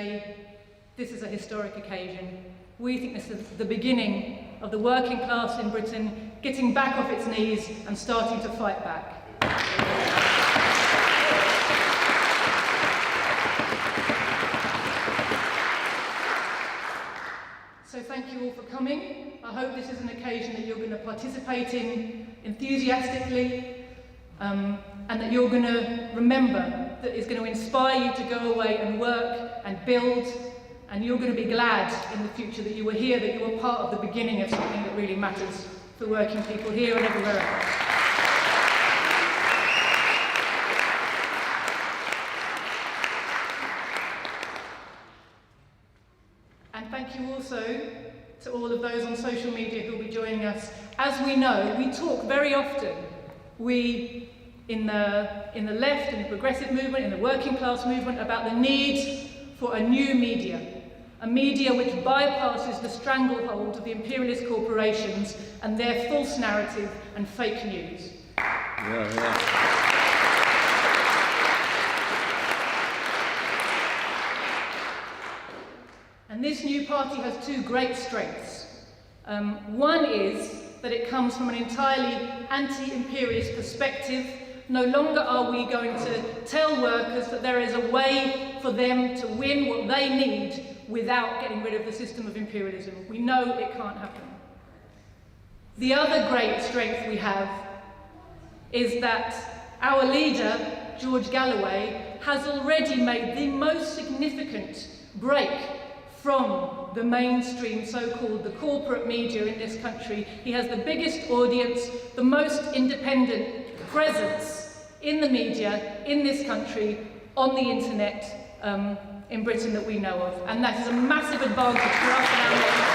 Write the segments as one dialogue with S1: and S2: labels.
S1: say this is a historic occasion. We think this is the beginning of the working class in Britain getting back off its knees and starting to fight back. So thank you all for coming. I hope this is an occasion that you're going to participate in enthusiastically, and that you're going to remember that is going to inspire you to go away and work and build, and you're going to be glad in the future that you were here, that you were part of the beginning of something that really matters for working people here and everywhere else. And thank you also to all of those on social media who will be joining us. As we know, we talk very often, we in the left, in the progressive movement, in the working class movement, about the need for a new media. A media which bypasses the stranglehold of the imperialist corporations and their false narrative and fake news. And this new party has two great strengths. One is that it comes from an entirely anti-imperialist perspective. No longer are we going to tell workers that there is a way for them to win what they need without getting rid of the system of imperialism. We know it can't happen. The other great strength we have is that our leader, George Galloway, has already made the most significant break from the mainstream, so-called the corporate media in this country. He has the biggest audience, the most independent presence in the media in this country, on the internet, in Britain that we know of. And that is a massive advantage for us and our members.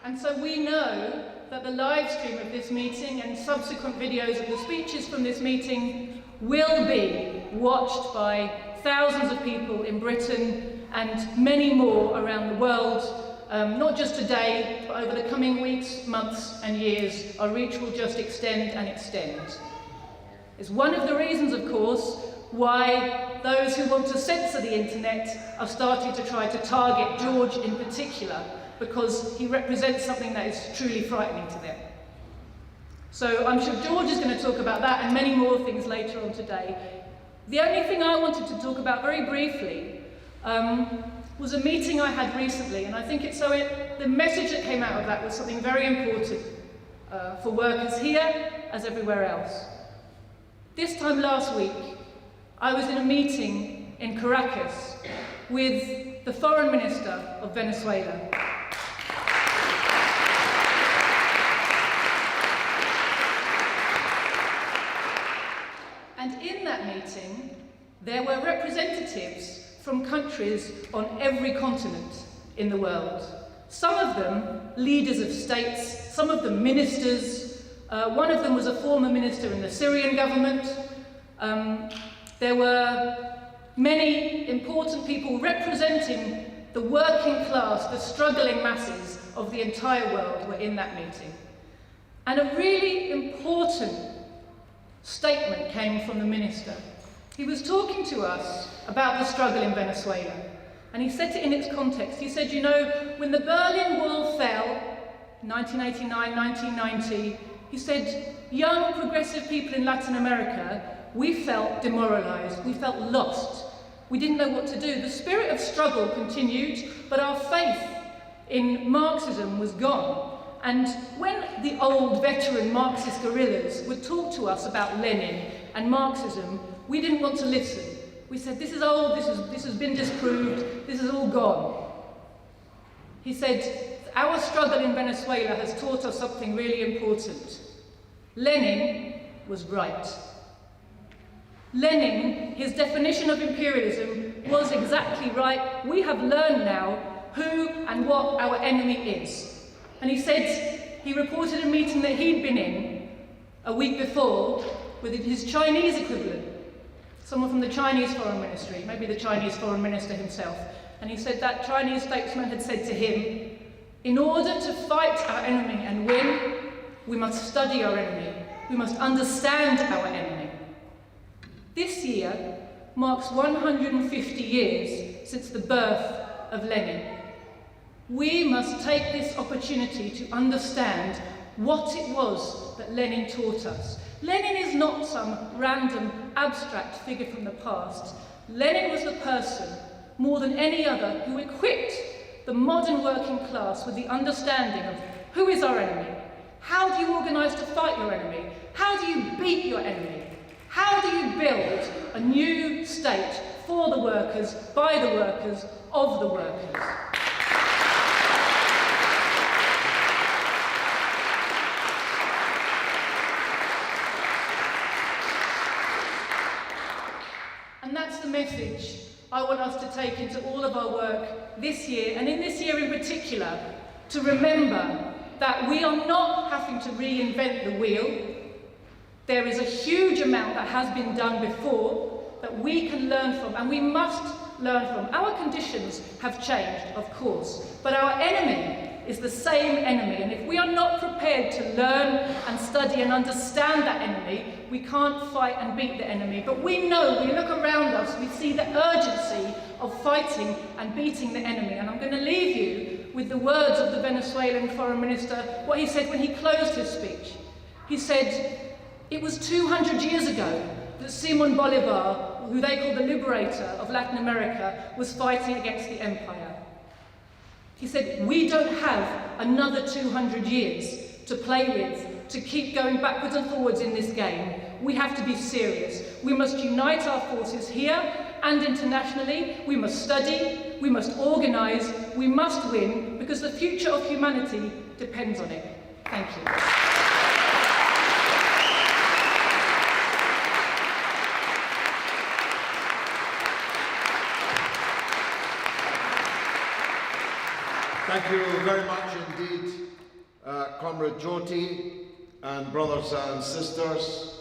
S1: And so we know that the live stream of this meeting and subsequent videos of the speeches from this meeting will be watched by thousands of people in Britain and many more around the world. Not just today, but over the coming weeks, months and years, our reach will just extend and extend. It's one of the reasons, of course, why those who want to censor the internet are starting to try to target George in particular, because he represents something that is truly frightening to them. So I'm sure George is going to talk about that and many more things later on today. The only thing I wanted to talk about very briefly was a meeting I had recently, and I think the message that came out of that was something very important for workers here as everywhere else. This time last week, I was in a meeting in Caracas with the Foreign Minister of Venezuela. And in that meeting, there were representatives from countries on every continent in the world. Some of them leaders of states, some of them ministers. One of them was a former minister in the Syrian government. There were many important people representing the working class, the struggling masses of the entire world were in that meeting. And a really important statement came from the minister. He was talking to us about the struggle in Venezuela, and he set it in its context. He said, you know, when the Berlin Wall fell, 1989, 1990, he said, young progressive people in Latin America, we felt demoralized, we felt lost. We didn't know what to do. The spirit of struggle continued, but our faith in Marxism was gone. And when the old veteran Marxist guerrillas would talk to us about Lenin and Marxism, we didn't want to listen. We said, this is old, this has been disproved, this is all gone. He said, our struggle in Venezuela has taught us something really important. Lenin was right. Lenin, his definition of imperialism was exactly right. We have learned now who and what our enemy is. And he said, he reported a meeting that he'd been in a week before with his Chinese equivalent, someone from the Chinese Foreign Ministry, maybe the Chinese Foreign Minister himself. And he said that Chinese statesman had said to him, in order to fight our enemy and win, we must study our enemy. We must understand our enemy. This year marks 150 years since the birth of Lenin. We must take this opportunity to understand what it was that Lenin taught us. Lenin is not some random abstract figure from the past. Lenin was the person, more than any other, who equipped the modern working class with the understanding of who is our enemy, how do you organise to fight your enemy, how do you beat your enemy, how do you build a new state for the workers, by the workers, of the workers. And that's the message I want us to take into all of our work this year, and in this year in particular, to remember that we are not having to reinvent the wheel. There is a huge amount that has been done before that we can learn from, and we must learn from. Our conditions have changed, of course, but our enemy is the same enemy, and if we are not prepared to learn and study and understand that enemy, we can't fight and beat the enemy. But we know, we look around us, we see the urgency of fighting and beating the enemy. And I'm going to leave you with the words of the Venezuelan foreign minister, what he said when he closed his speech. He said, it was 200 years ago that Simon Bolivar, who they call the liberator of Latin America, was fighting against the empire. He said, we don't have another 200 years to play with, to keep going backwards and forwards in this game. We have to be serious. We must unite our forces here and internationally. We must study, we must organise, we must win, because the future of humanity depends on it. Thank you.
S2: Thank you very much indeed, Comrade Jyoti and brothers and sisters.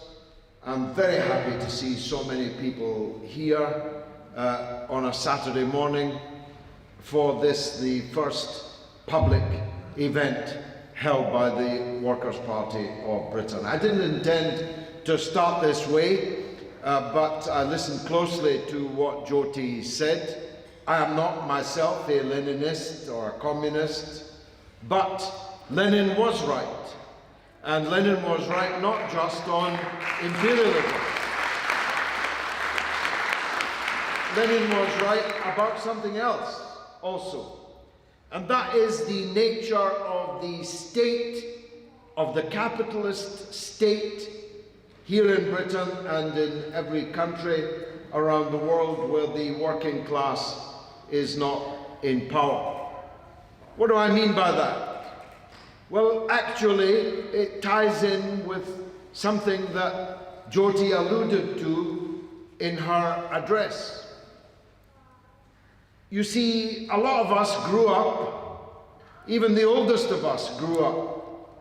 S2: I'm very happy to see so many people here on a Saturday morning for this, the first public event held by the Workers' Party of Britain. I didn't intend to start this way, but I listened closely to what Jyoti said. I am not myself a Leninist or a communist, but Lenin was right. And Lenin was right not just on imperialism. Lenin was right about something else also. And that is the nature of the state, of the capitalist state here in Britain and in every country around the world where the working class is not in power. What do I mean by that? Well, actually, it ties in with something that Jyoti alluded to in her address. You see, a lot of us grew up, even the oldest of us grew up,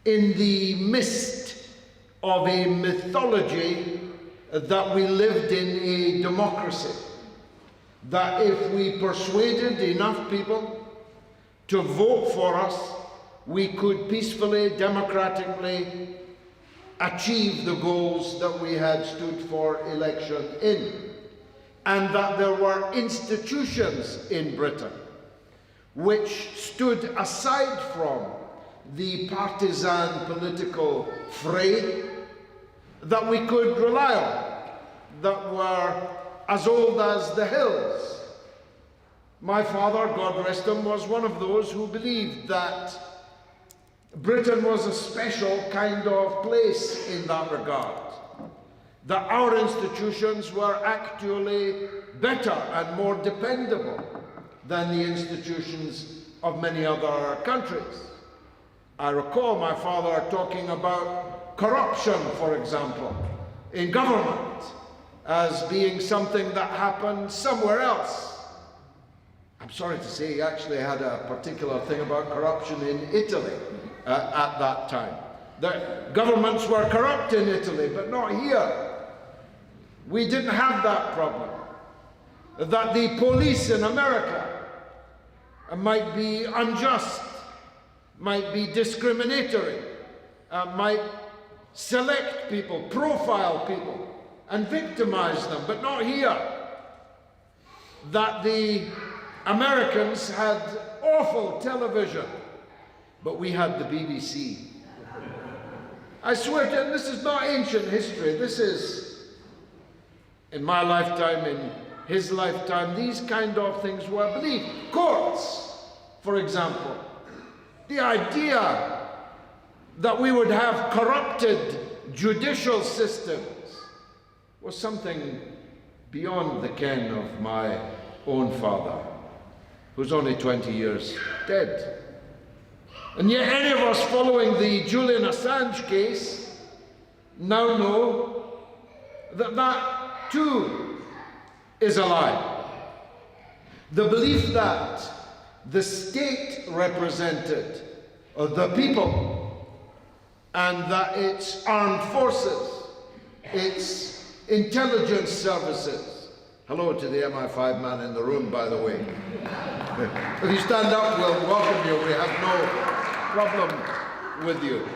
S2: in the midst of a mythology that we lived in a democracy. That if we persuaded enough people to vote for us, we could peacefully, democratically achieve the goals that we had stood for election in. And that there were institutions in Britain which stood aside from the partisan political fray that we could rely on, that were as old as the hills. My father, God rest him, was one of those who believed that Britain was a special kind of place in that regard, that our institutions were actually better and more dependable than the institutions of many other countries. I recall my father talking about corruption, for example, in government, as being something that happened somewhere else. I'm sorry to say he actually had a particular thing about corruption in Italy at that time. The governments were corrupt in Italy, but not here. We didn't have that problem. That the police in America might be unjust, might be discriminatory, might select people, profile people, and victimize them, but not here. That the Americans had awful television, but we had the BBC. I swear to you, this is not ancient history. This is, in my lifetime, in his lifetime, these kind of things were believed. Courts, for example. The idea that we would have corrupted judicial systems was something beyond the ken of my own father, who's only 20 years dead. And yet any of us following the Julian Assange case now know that that too is a lie. The belief that the state represented the people, and that its armed forces, its intelligence services. Hello to the MI5 man in the room, by the way. If you stand up, we'll welcome you. We have no problem with you.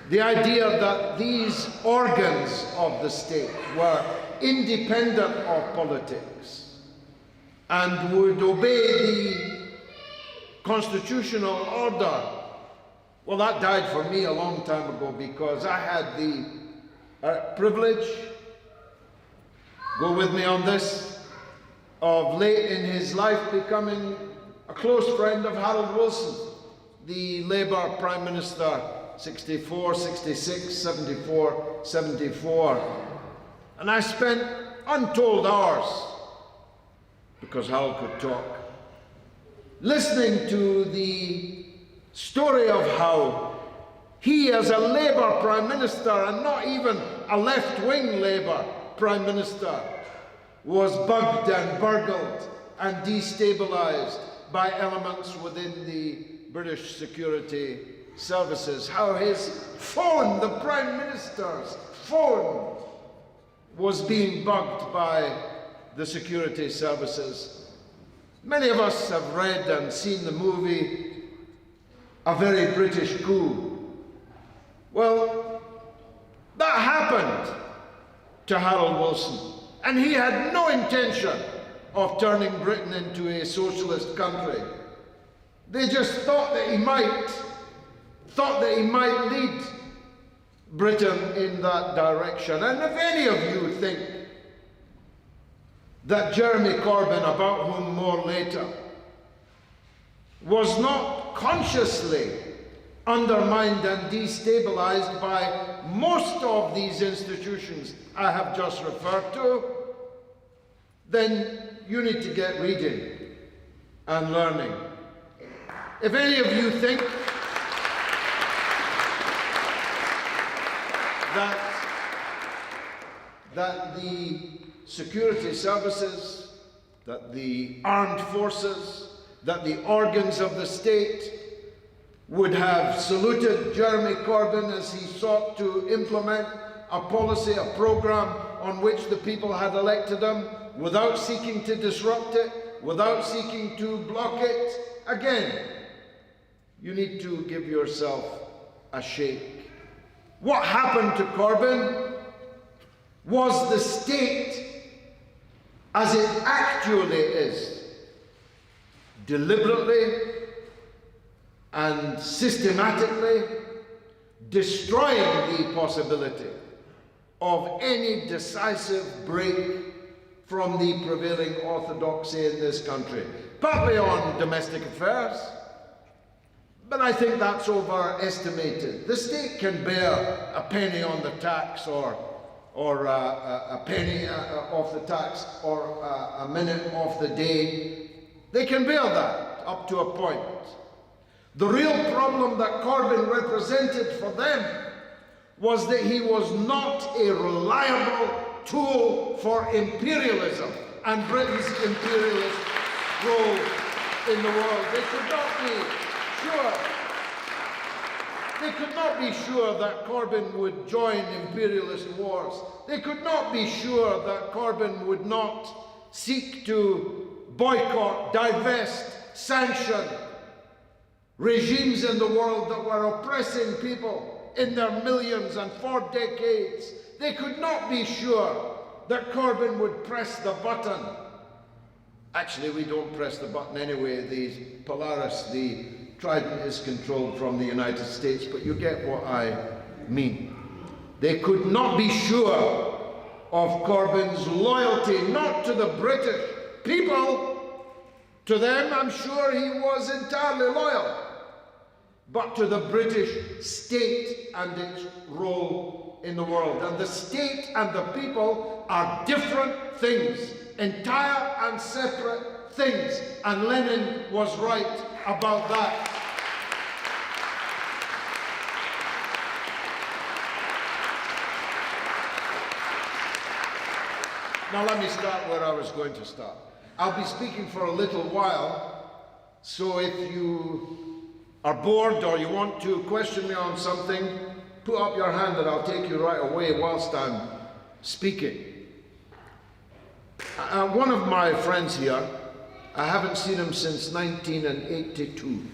S2: The idea that these organs of the state were independent of politics and would obey the constitutional order. Well, that died for me a long time ago, because I had the privilege, go with me on this, of late in his life becoming a close friend of Harold Wilson, the Labour Prime Minister, 64, 66, 74, 74. And I spent untold hours, because Harold could talk, listening to the story of how he, as a Labour Prime Minister, and not even a left-wing Labour Prime Minister, was bugged and burgled and destabilised by elements within the British security services. How his phone, the Prime Minister's phone, was being bugged by the security services. Many of us have read and seen the movie A Very British Coup. Well, that happened to Harold Wilson, and he had no intention of turning Britain into a socialist country. They just thought that he might lead Britain in that direction. And if any of you think that Jeremy Corbyn, about whom more later, was not consciously undermined and destabilized by most of these institutions I have just referred to, then you need to get reading and learning. If any of you think that the security services, that the armed forces, that the organs of the state would have saluted Jeremy Corbyn as he sought to implement a policy, a programme on which the people had elected him, without seeking to disrupt it, without seeking to block it, again, you need to give yourself a shake. What happened to Corbyn was the state as it actually is, deliberately and systematically destroying the possibility of any decisive break from the prevailing orthodoxy in this country, partly on domestic affairs, but I think that's overestimated. The state can bear a penny on the tax, or a penny off the tax, or a minute off the day. They can bear that up to a point. The real problem that Corbyn represented for them was that he was not a reliable tool for imperialism and Britain's imperialist role in the world. They could not be sure that Corbyn would join imperialist wars. They could not be sure that Corbyn would not seek to boycott, divest, sanction regimes in the world that were oppressing people in their millions, and for decades they could not be sure that Corbyn would press the button. Actually, we don't press the button anyway. The Polaris, the Trident, is controlled from the United States, but you get what I mean. They could not be sure of Corbyn's loyalty, not to the British people. To them, I'm sure he was entirely loyal, but to the British state and its role in the world. And the state and the people are different things, entire and separate things. And Lenin was right about that. Now let me start where I was going to start. I'll be speaking for a little while, so if you are bored or you want to question me on something, put up your hand and I'll take you right away whilst I'm speaking. One of my friends here, I haven't seen him since 1982,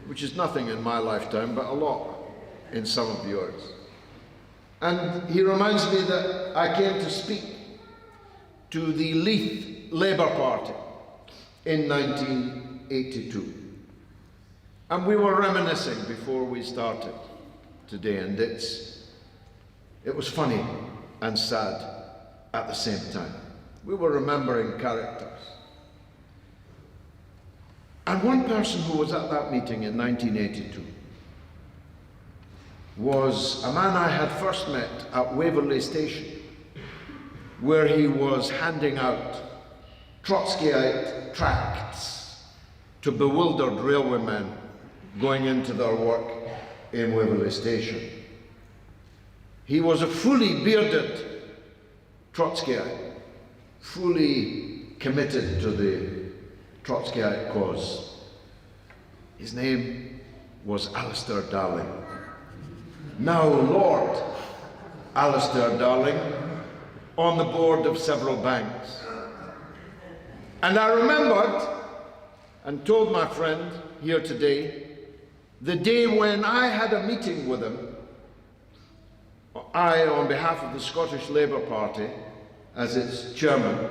S2: which is nothing in my lifetime, but a lot in some of yours. And he reminds me that I came to speak to the Leith Labour Party in 1982. And we were reminiscing before we started today, and it was funny and sad at the same time. We were remembering characters. And one person who was at that meeting in 1982 was a man I had first met at Waverley Station, where he was handing out Trotskyite tracts to bewildered railwaymen going into their work in Waverley Station. He was a fully bearded Trotskyite, fully committed to the Trotskyite cause. His name was Alistair Darling. Now Lord Alistair Darling, on the board of several banks. And I remembered and told my friend here today the day when I had a meeting with him, I on behalf of the Scottish Labour Party as its chairman,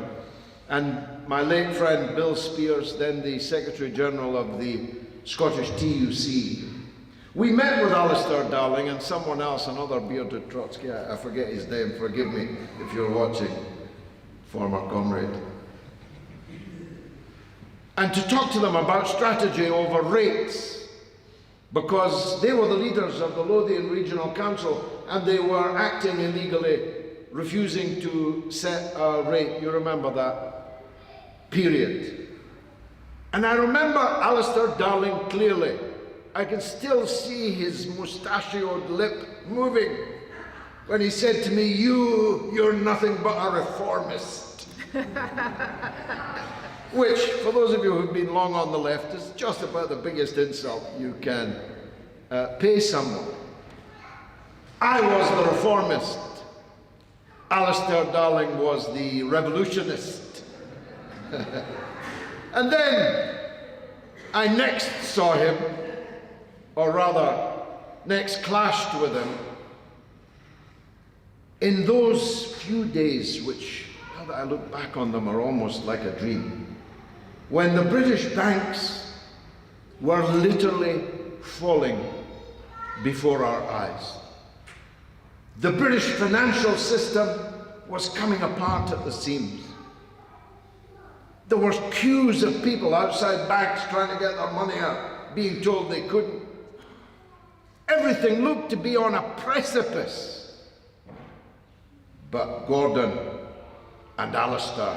S2: and my late friend Bill Spears, then the Secretary General of the Scottish TUC. We met with Alistair Darling and someone else, another bearded Trotskyite, I forget his name, forgive me if you're watching, former comrade. And to talk to them about strategy over rates, because they were the leaders of the Lothian Regional Council and they were acting illegally, refusing to set a rate. You remember that period. And I remember Alistair Darling clearly. I can still see his mustachioed lip moving when he said to me, you're nothing but a reformist. Which, for those of you who've been long on the left, is just about the biggest insult you can pay someone. I was the reformist. Alistair Darling was the revolutionist. And then I next saw him, or rather, next clashed with him in those few days which, now that I look back on them, are almost like a dream, when the British banks were literally falling before our eyes. The British financial system was coming apart at the seams. There were queues of people outside banks trying to get their money out, being told they couldn't. Everything looked to be on a precipice. But Gordon and Alistair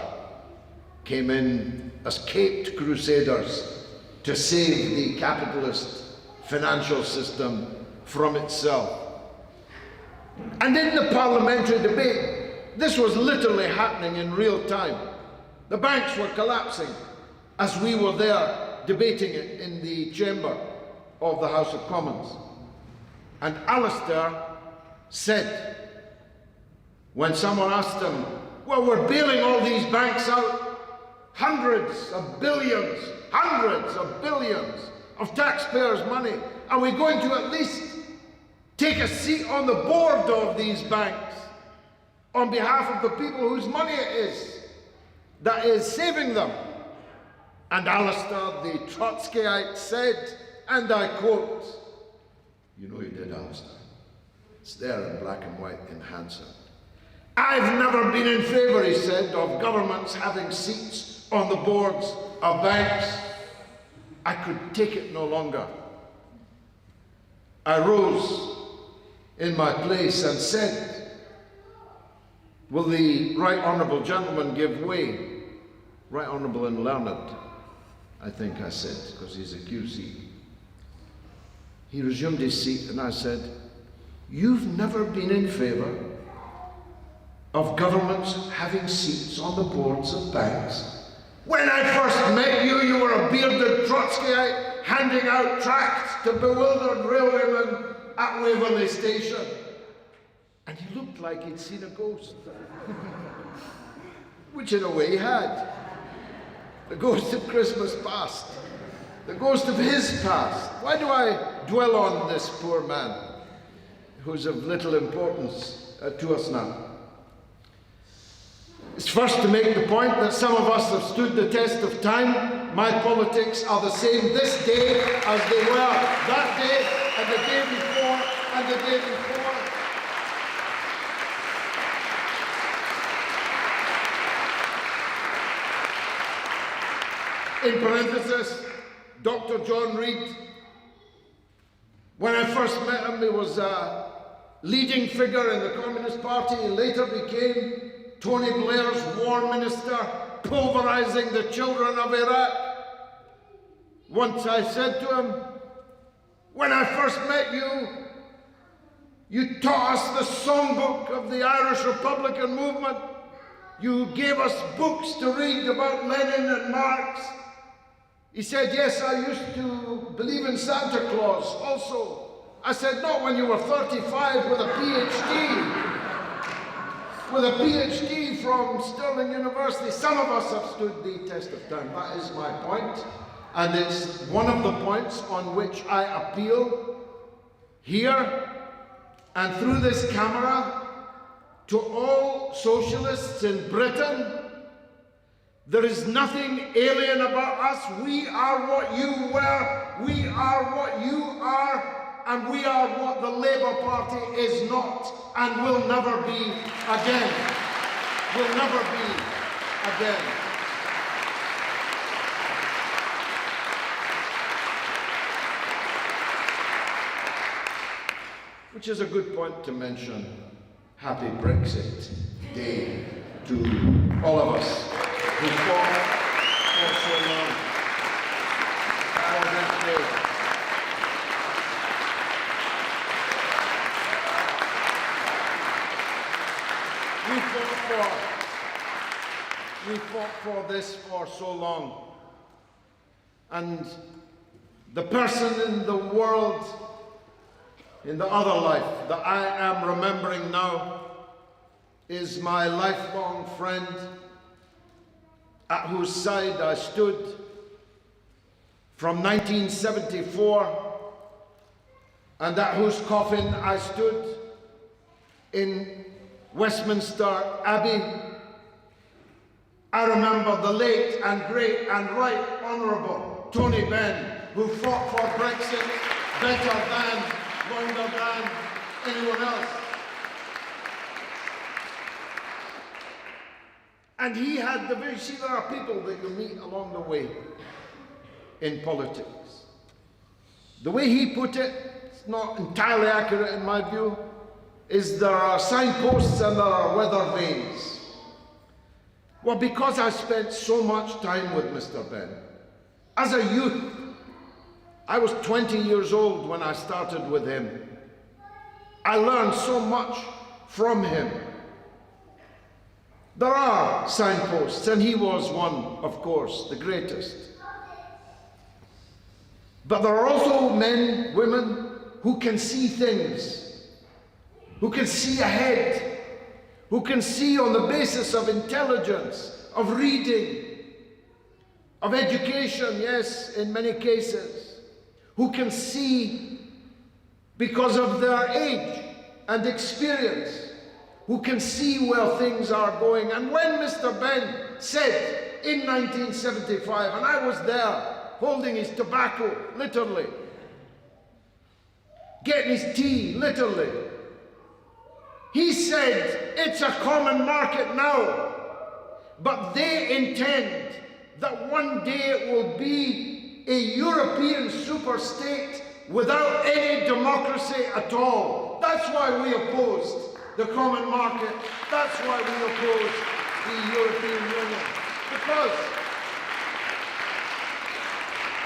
S2: came in as caped crusaders to save the capitalist financial system from itself. And in the parliamentary debate, this was literally happening in real time. The banks were collapsing as we were there debating it in the chamber of the House of Commons. And Alistair said, when someone asked him, well, we're bailing all these banks out, hundreds of billions of taxpayers' money, are we going to at least take a seat on the board of these banks on behalf of the people whose money it is that is saving them. And Alistair, the Trotskyite, said, and I quote, you know he did, Alistair. It's there in black and white in Hansard. I've never been in favour, he said, of governments having seats on the boards of banks. I could take it no longer. I rose in my place and said, will the right honourable gentleman give way? Right honourable and learned, I think I said, because he's a QC. He resumed his seat and I said, you've never been in favour of governments having seats on the boards of banks. When I first met you, you were a bearded Trotskyite handing out tracts to bewildered railwaymen at Waverley Station. And he looked like he'd seen a ghost. Which in a way he had. The ghost of Christmas past. The ghost of his past. Why do I dwell on this poor man who's of little importance to us now? It's first to make the point that some of us have stood the test of time. My politics are the same this day as they were that day and the day before and the day before. In parenthesis, Dr. John Reid, when I first met him, he was a leading figure in the Communist Party. He later became Tony Blair's war minister, pulverizing the children of Iraq. Once I said to him, when I first met you, you taught us the songbook of the Irish Republican movement. You gave us books to read about Lenin and Marx. He said, yes, I used to believe in Santa Claus also. I said, not when you were 35 with a PhD. With a PhD from Stirling University. Some of us have stood the test of time. That is my point. And it's one of the points on which I appeal here and through this camera to all socialists in Britain. There is nothing alien about us. We are what you were. We are what you are. And we are what the Labour Party is not and will never be again. Will never be again. Which is a good point to mention. Happy Brexit Day to all of us who fought for so long for this day. We fought for this for so long. And the person in the world, in the other life that I am remembering now, is my lifelong friend at whose side I stood from 1974 and at whose coffin I stood in Westminster Abbey. I remember the late and great and right honourable Tony Benn, who fought for Brexit better than, longer than anyone else. And he had the vision. See, there are people that you meet along the way in politics. The way he put it, it's not entirely accurate in my view, is there are signposts and there are weather vanes. Well, because I spent so much time with Mr. Benn. As a youth, I was 20 years old when I started with him. I learned so much from him. There are signposts, and he was one, of course, the greatest. But there are also men, women, who can see things, who can see ahead, who can see on the basis of intelligence, of reading, of education, yes, in many cases, who can see because of their age and experience, who can see where things are going. And when Mr. Ben said in 1975, and I was there holding his tobacco, literally, getting his tea, literally, he said, it's a common market now, but they intend that one day it will be a European super-state without any democracy at all. That's why we opposed the common market. That's why we opposed the European Union. Because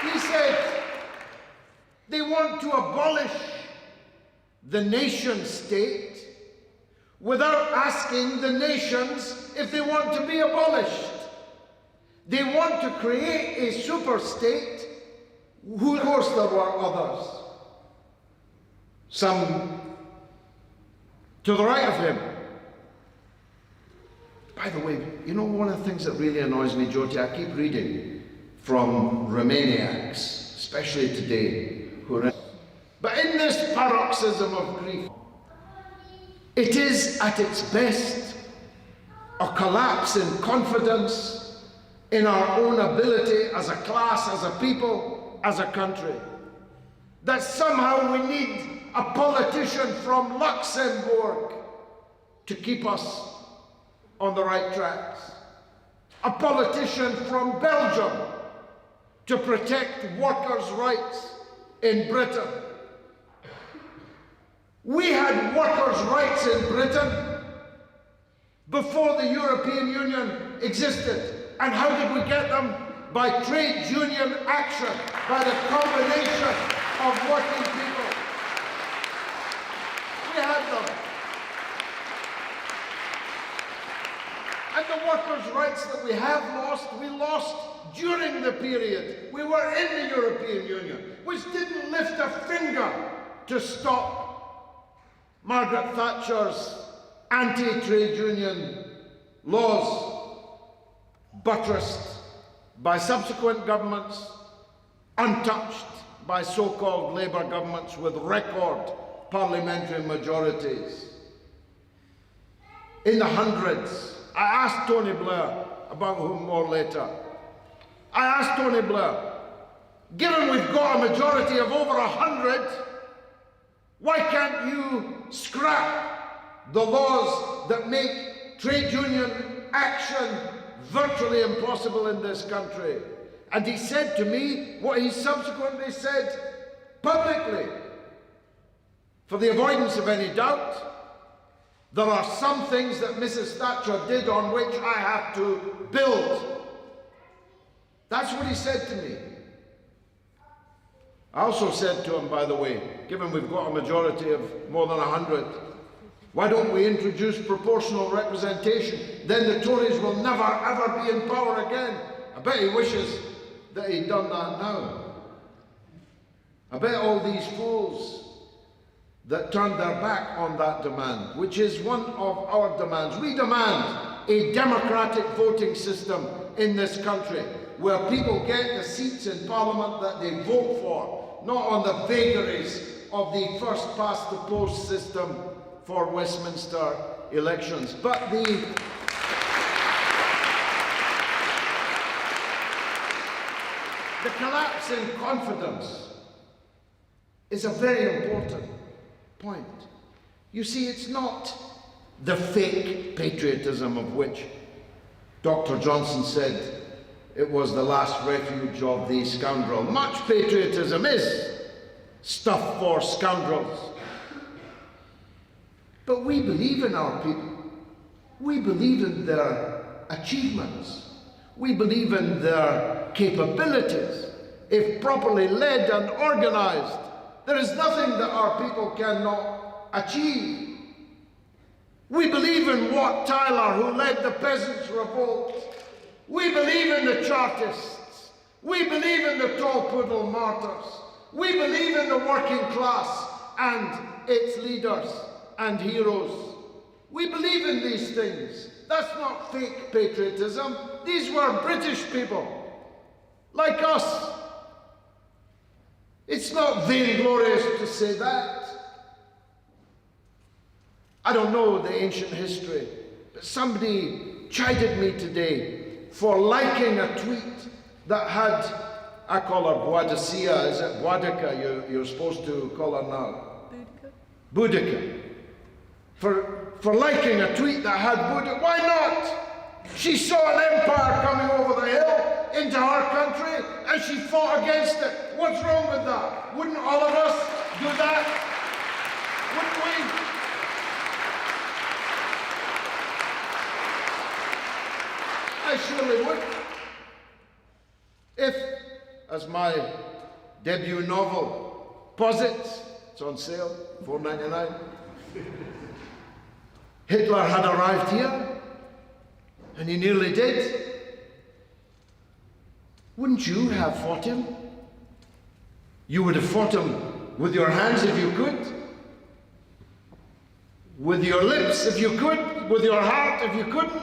S2: he said they want to abolish the nation state without asking the nations if they want to be abolished. They want to create a super-state. Of course there were others, some to the right of him. By the way, you know, one of the things that really annoys me, Jyoti, I keep reading from Romaniacs, especially today, but in this paroxysm of grief, it is at its best a collapse in confidence in our own ability as a class, as a people, as a country. That somehow we need a politician from Luxembourg to keep us on the right tracks. A politician from Belgium to protect workers' rights in Britain. We had workers' rights in Britain before the European Union existed. And how did we get them? By trade union action, by the combination of working people. We had them. And the workers' rights that we have lost, we lost during the period we were in the European Union, which didn't lift a finger to stop Margaret Thatcher's anti-trade union laws, buttressed by subsequent governments, untouched by so-called Labour governments with record parliamentary majorities. In the hundreds, I asked Tony Blair, about whom more later, I asked Tony Blair, given we've got a majority of over 100, why can't you scrap the laws that make trade union action virtually impossible in this country? And he said to me what he subsequently said publicly. For the avoidance of any doubt, there are some things that Mrs. Thatcher did on which I have to build. That's what he said to me. I also said to him, by the way, given we've got a majority of more than 100, why don't we introduce proportional representation? Then the Tories will never ever be in power again. I bet he wishes that he'd done that now. I bet all these fools that turned their back on that demand, which is one of our demands. We demand a democratic voting system in this country where people get the seats in Parliament that they vote for, not on the vagaries of the first-past-the-post system for Westminster elections. But the collapse in confidence is a very important point. You see, it's not the fake patriotism of which Dr. Johnson said it was the last refuge of the scoundrel. Much patriotism is stuff for scoundrels. But we believe in our people. We believe in their achievements. We believe in their capabilities. If properly led and organized, there is nothing that our people cannot achieve. We believe in Wat Tyler, who led the Peasants' Revolt. We believe in the Chartists. We believe in the Tolpoodle martyrs. We believe in the working class and its leaders and heroes. We believe in these things. That's not fake patriotism. These were British people, like us. It's not vainglorious to say that. I don't know the ancient history, but somebody chided me today for liking a tweet that had, I call her Boadicea, is it Boudica you're supposed to call her now? Boudica. For liking a tweet that had Boudica. Why not? She saw an empire coming over the hill into her country and she fought against it. What's wrong with that? Wouldn't all of us do that? Wouldn't we? I surely would. If, as my debut novel posits, it's on sale, $4.99, Hitler had arrived here, and he nearly did, wouldn't you have fought him? You would have fought him with your hands if you could, with your lips if you could, with your heart if you couldn't,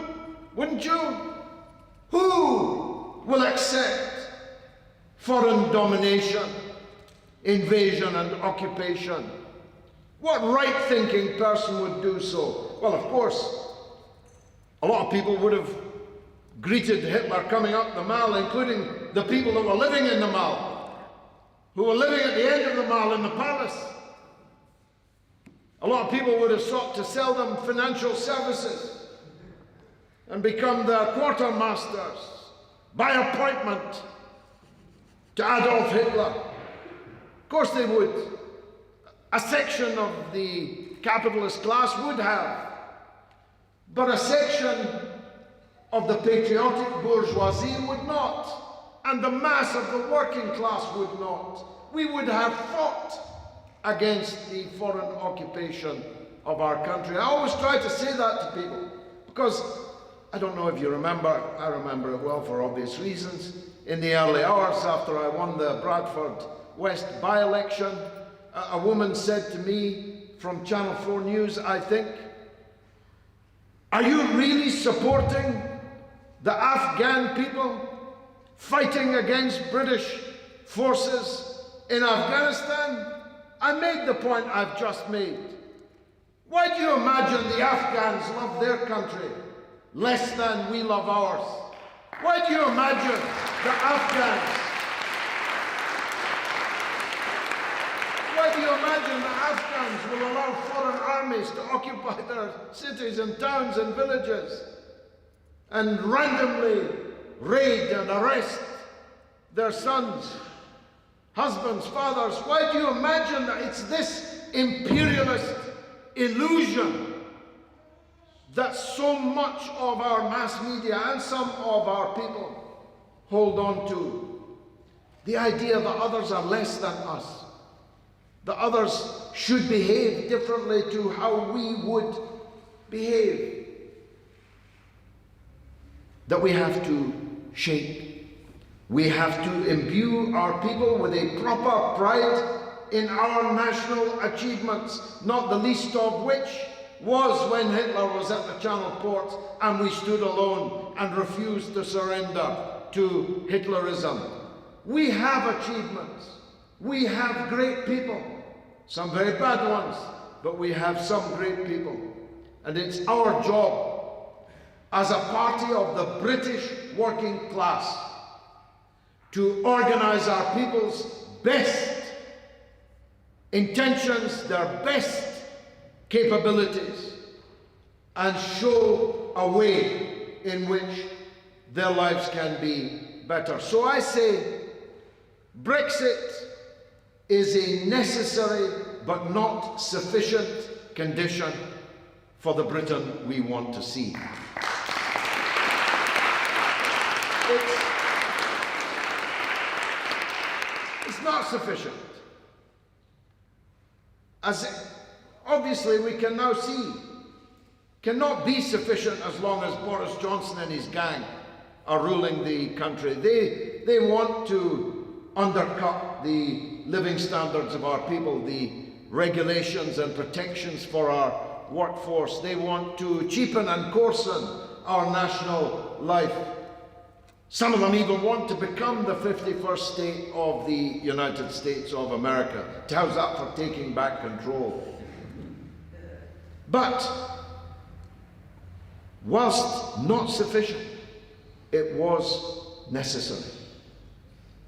S2: wouldn't you? Who will accept foreign domination, invasion and occupation? What right-thinking person would do so? Well, of course, a lot of people would have greeted Hitler coming up the Mall, including the people that were living in the Mall, who were living at the end of the Mall in the palace. A lot of people would have sought to sell them financial services and become their quartermasters by appointment to Adolf Hitler. Of course they would. A section of the capitalist class would have, but a section of the patriotic bourgeoisie would not, and the mass of the working class would not. We would have fought against the foreign occupation of our country. I always try to say that to people, because I don't know if you remember, I remember it well for obvious reasons, in the early hours after I won the Bradford West by-election, a woman said to me from Channel 4 News, I think, "Are you really supporting the Afghan people fighting against British forces in Afghanistan?" I made the point I've just made. Why do you imagine the Afghans love their country less than we love ours? Why do you imagine the Afghans? Why do you imagine the Afghans will allow foreign armies to occupy their cities and towns and villages and randomly raid and arrest their sons, husbands, fathers? Why do you imagine that it's this imperialist illusion that so much of our mass media and some of our people hold on to? The idea that others are less than us, that others should behave differently to how we would behave, that we have to shape. We have to imbue our people with a proper pride in our national achievements, not the least of which was when Hitler was at the Channel ports and we stood alone and refused to surrender to Hitlerism. We have achievements. We have great people. Some very bad ones, but we have some great people. And it's our job as a party of the British working class to organize our people's best intentions, their best capabilities, and show a way in which their lives can be better. So I say Brexit is a necessary but not sufficient condition for the Britain we want to see. It's not sufficient. As obviously we can now see, cannot be sufficient as long as Boris Johnson and his gang are ruling the country. They want to undercut the living standards of our people, the regulations and protections for our workforce. They want to cheapen and coarsen our national life. Some of them even want to become the 51st state of the United States of America. How's that for taking back control? But whilst not sufficient, it was necessary.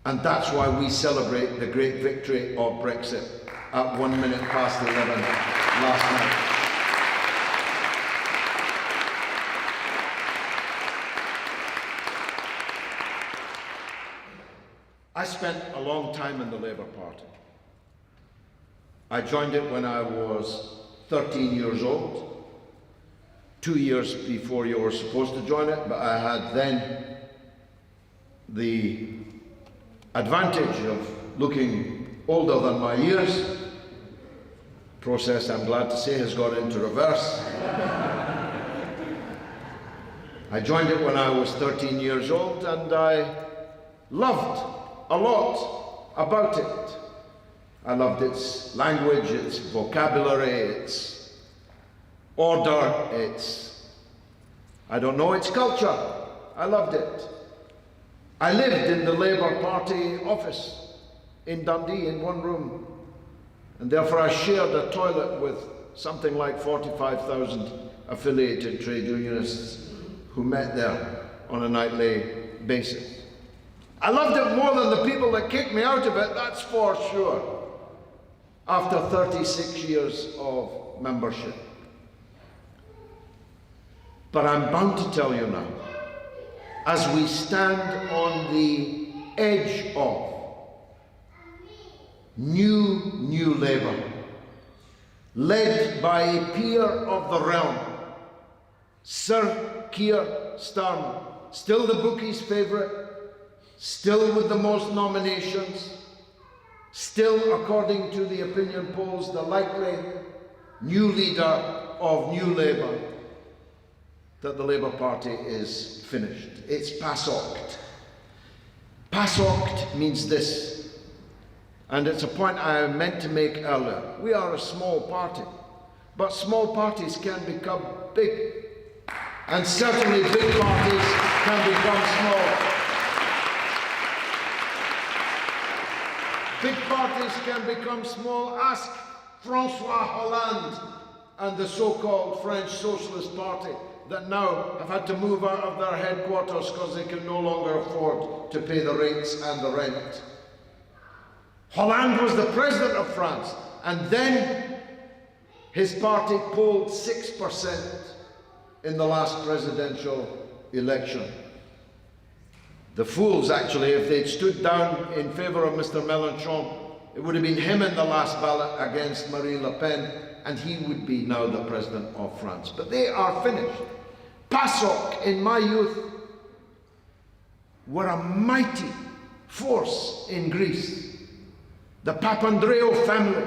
S2: And that's why we celebrate the great victory of Brexit at 11 minutes last night. I spent a long time in the Labour Party. I joined it when I was 13 years old, 2 years before you were supposed to join it, but I had then the advantage of looking older than my years. Process, I'm glad to say, has gone into reverse. I joined it when I was 13 years old, and I loved a lot about it. I loved its language, its vocabulary, its order, its culture. I loved it. I lived in the Labour Party office in Dundee in one room, and therefore I shared a toilet with something like 45,000 affiliated trade unionists who met there on a nightly basis. I loved it more than the people that kicked me out of it, that's for sure, after 36 years of membership. But I'm bound to tell you now, as we stand on the edge of new Labour, led by a peer of the realm, Sir Keir Starmer, still the bookies' favourite, still with the most nominations, still, according to the opinion polls, the likely new leader of New Labour, that the Labour Party is finished. It's PASOKed. PASOKed means this, and it's a point I meant to make earlier. We are a small party, but small parties can become big, and certainly big parties can become small. Big parties can become small. Ask François Hollande and the so-called French Socialist Party that now have had to move out of their headquarters because they can no longer afford to pay the rates and the rent. Hollande was the president of France, and then his party polled 6% in the last presidential election. The fools, actually, if they'd stood down in favour of Mr. Mélenchon, it would have been him in the last ballot against Marine Le Pen, and he would be now the president of France. But they are finished. PASOK, in my youth, were a mighty force in Greece. The Papandreou family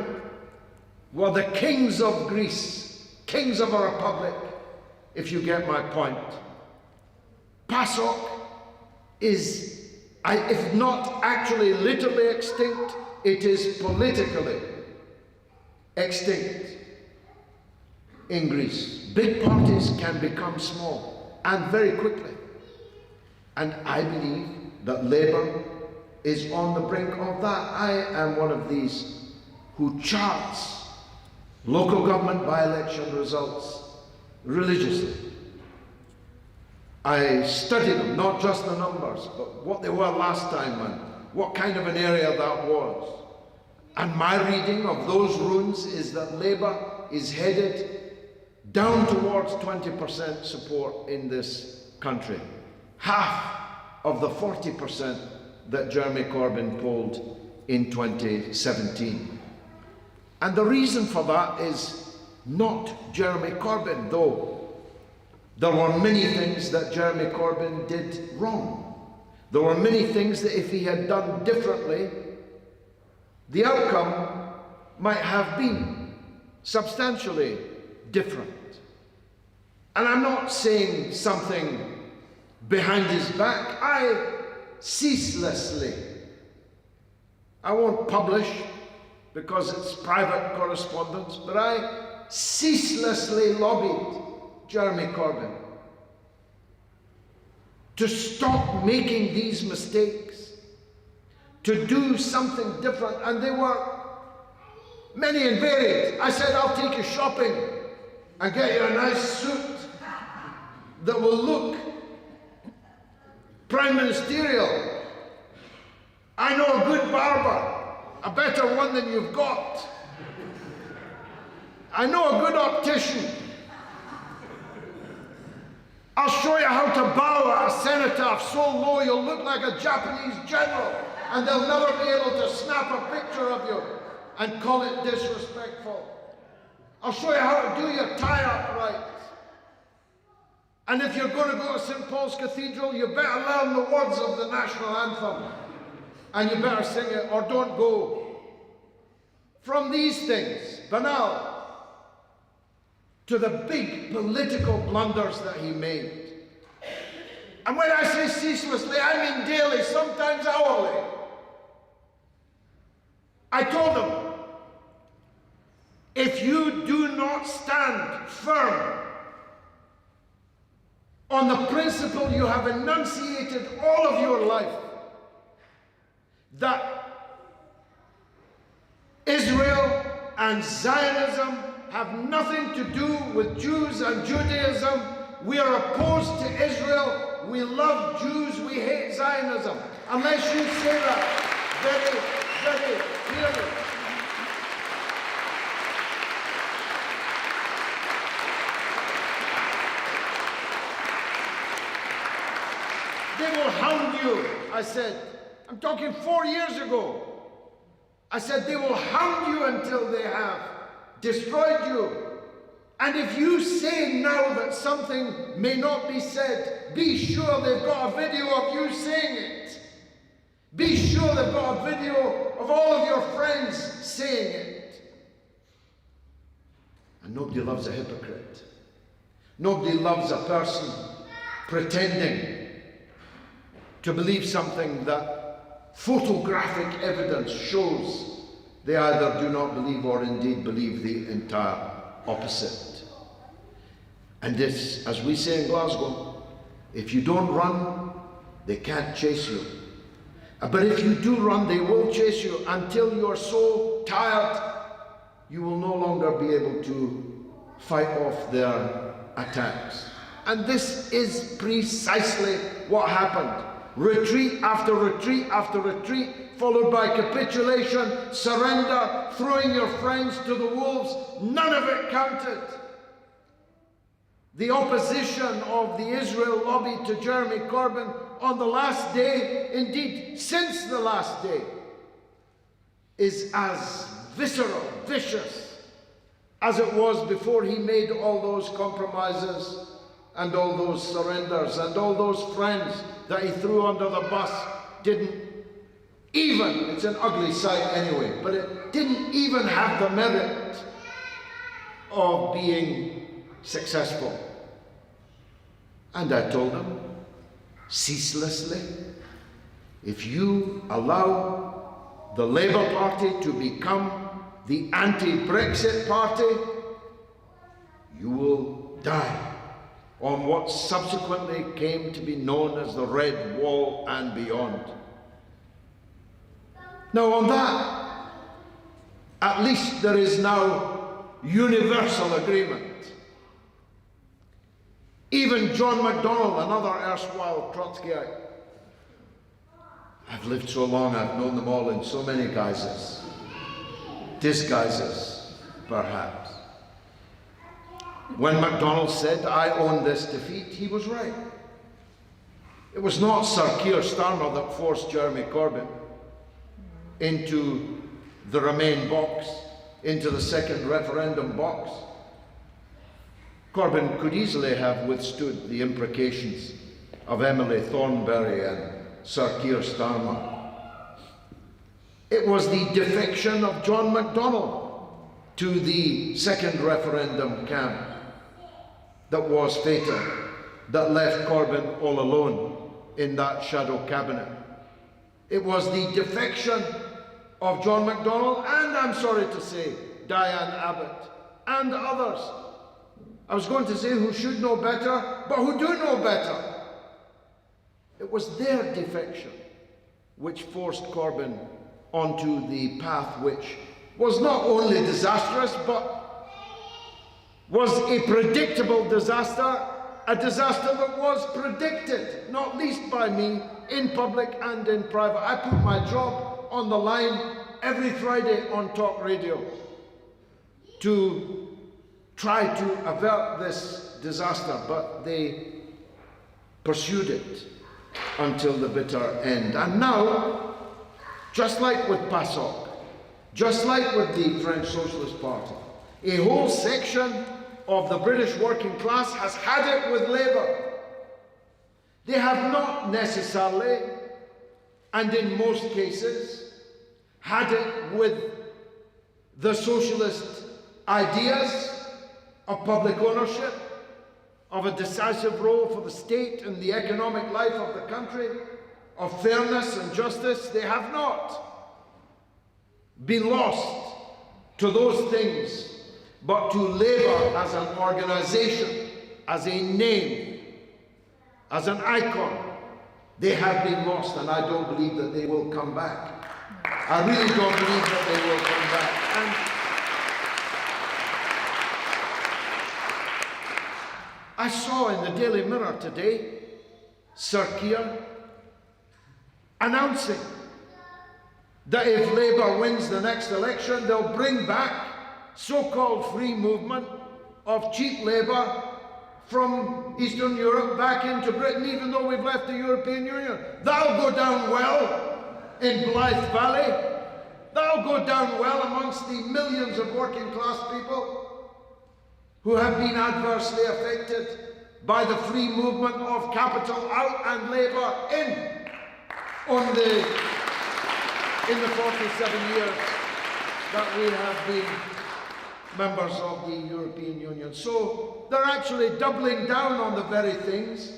S2: were the kings of Greece, kings of a republic, if you get my point. PASOK is, if not actually literally extinct, it is politically extinct in Greece. Big parties can become small, and very quickly. And I believe that Labour is on the brink of that. I am one of these who charts local government by-election results religiously. I study them, not just the numbers, but what they were last time and what kind of an area that was. And my reading of those runes is that Labour is headed down towards 20% support in this country. Half of the 40% that Jeremy Corbyn polled in 2017. And the reason for that is not Jeremy Corbyn, though there were many things that Jeremy Corbyn did wrong. There were many things that if he had done differently, the outcome might have been substantially different. And I'm not saying something behind his back. I ceaselessly, I won't publish because it's private correspondence, but I ceaselessly lobbied Jeremy Corbyn to stop making these mistakes, to do something different, and they were many and varied. I said, I'll take you shopping and get you a nice suit that will look prime ministerial. I know a good barber, a better one than you've got. I know a good optician. I'll show you how to bow at a cenotaph so low you'll look like a Japanese general, and they'll never be able to snap a picture of you and call it disrespectful. I'll show you how to do your tie up right. And if you're going to go to St. Paul's Cathedral, you better learn the words of the national anthem, and you better sing it, or don't go. From these things, banal, to the big political blunders that he made. And when I say ceaselessly, I mean daily, sometimes hourly. I told them, if you do not stand firm on the principle you have enunciated all of your life, that Israel and Zionism have nothing to do with Jews and Judaism. We are opposed to Israel. We love Jews. We hate Zionism. Unless you say that very, very clearly. They will hound you, I said. I'm talking 4 years ago. I said they will hound you until they have destroyed you. And if you say now that something may not be said, be sure they've got a video of you saying it. Be sure they've got a video of all of your friends saying it. And nobody loves a hypocrite. Nobody loves a person pretending to believe something that photographic evidence shows they either do not believe or indeed believe the entire opposite. And this, as we say in Glasgow, if you don't run, they can't chase you. But if you do run, they will chase you until you're so tired you will no longer be able to fight off their attacks. And this is precisely what happened. Retreat after retreat after retreat, followed by capitulation, surrender, throwing your friends to the wolves. None of it counted. The opposition of the Israel lobby to Jeremy Corbyn on the last day, indeed since the last day, is as visceral, vicious, as it was before he made all those compromises and all those surrenders and all those friends that he threw under the bus didn't even, it's an ugly sight anyway, but it didn't even have the merit of being successful. And I told him, ceaselessly, if you allow the Labour Party to become the anti-Brexit party, you will die on what subsequently came to be known as the Red Wall and beyond. Now on that, at least there is now universal agreement. Even John MacDonald, another erstwhile Trotskyite. I've lived so long, I've known them all in so many guises. Disguises, perhaps. When MacDonald said, I own this defeat, he was right. It was not Sir Keir Starmer that forced Jeremy Corbyn into the Remain box, into the second referendum box. Corbyn could easily have withstood the imprecations of Emily Thornberry and Sir Keir Starmer. It was the defection of John MacDonald to the second referendum camp that was fatal, that left Corbyn all alone in that shadow cabinet. It was the defection of John MacDonald and, I'm sorry to say, Diane Abbott and others. I was going to say who should know better, but who do know better. It was their defection which forced Corbyn onto the path which was not only disastrous, but was a predictable disaster, a disaster that was predicted, not least by me, in public and in private. I put my job on the line every Friday on talk radio to try to avert this disaster, but they pursued it until the bitter end. And now, just like with PASOK, just like with the French Socialist Party, a whole section of the British working class has had it with Labour. They have not necessarily, and in most cases, had it with the socialist ideas of public ownership, of a decisive role for the state in the economic life of the country, of fairness and justice. They have not been lost to those things, but to Labour as an organisation, as a name, as an icon. They have been lost, and I don't believe that they will come back. I really don't believe that they will come back. And I saw in the Daily Mirror today, Sir Keir announcing that if Labour wins the next election, they'll bring back so-called free movement of cheap labour from Eastern Europe back into Britain, even though we've left the European Union. That'll go down well in Blythe Valley. That'll go down well amongst the millions of working class people who have been adversely affected by the free movement of capital out and labour in the 47 years that we have been members of the European Union. So they're actually doubling down on the very things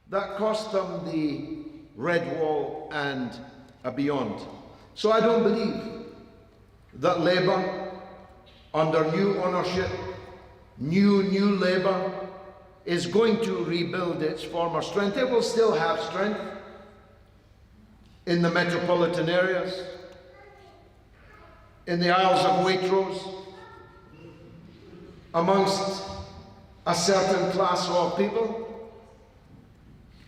S2: that cost them the Red Wall and beyond. So I don't believe that Labour, under new ownership, new Labour, is going to rebuild its former strength. It will still have strength in the metropolitan areas, in the Isles of Waitrose, amongst a certain class of people,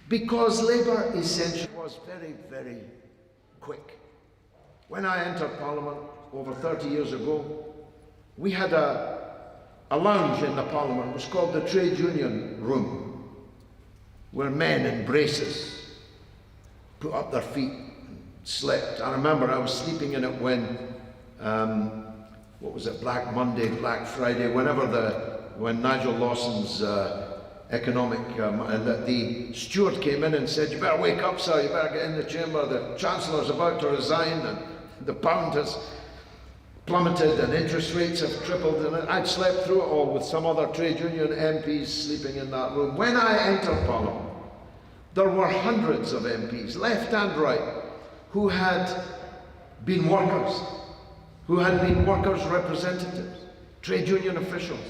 S2: because Labour essentially was very, very quick. When I entered Parliament over 30 years ago, we had a lounge in the Parliament. It was called the Trade Union Room, where men in braces put up their feet and slept. I remember I was sleeping in it when, what was it, Black Monday, Black Friday, when Nigel Lawson's the steward came in and said, "You better wake up, sir, you better get in the chamber, the Chancellor's about to resign, and the pound has plummeted and interest rates have tripled," and I'd slept through it all with some other trade union MPs sleeping in that room. When I entered Parliament, there were hundreds of MPs, left and right, who had been workers, representatives, trade union officials,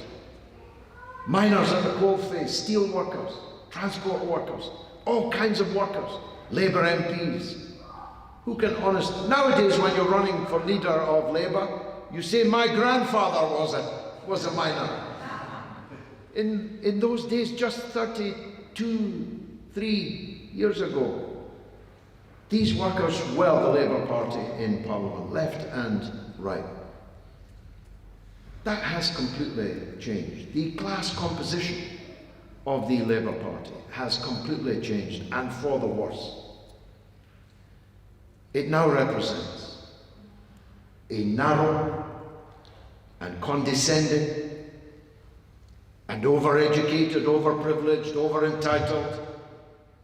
S2: miners at the coalface, steel workers, transport workers, all kinds of workers, Labour MPs. Who can nowadays when you're running for leader of Labour, you say, "My grandfather was a miner." In those days, just 3 years ago, these workers swelled the Labour Party in Parliament, left and right. That has completely changed. The class composition of the Labour Party has completely changed, and for the worse. It now represents a narrow and condescending and overeducated, overprivileged, overentitled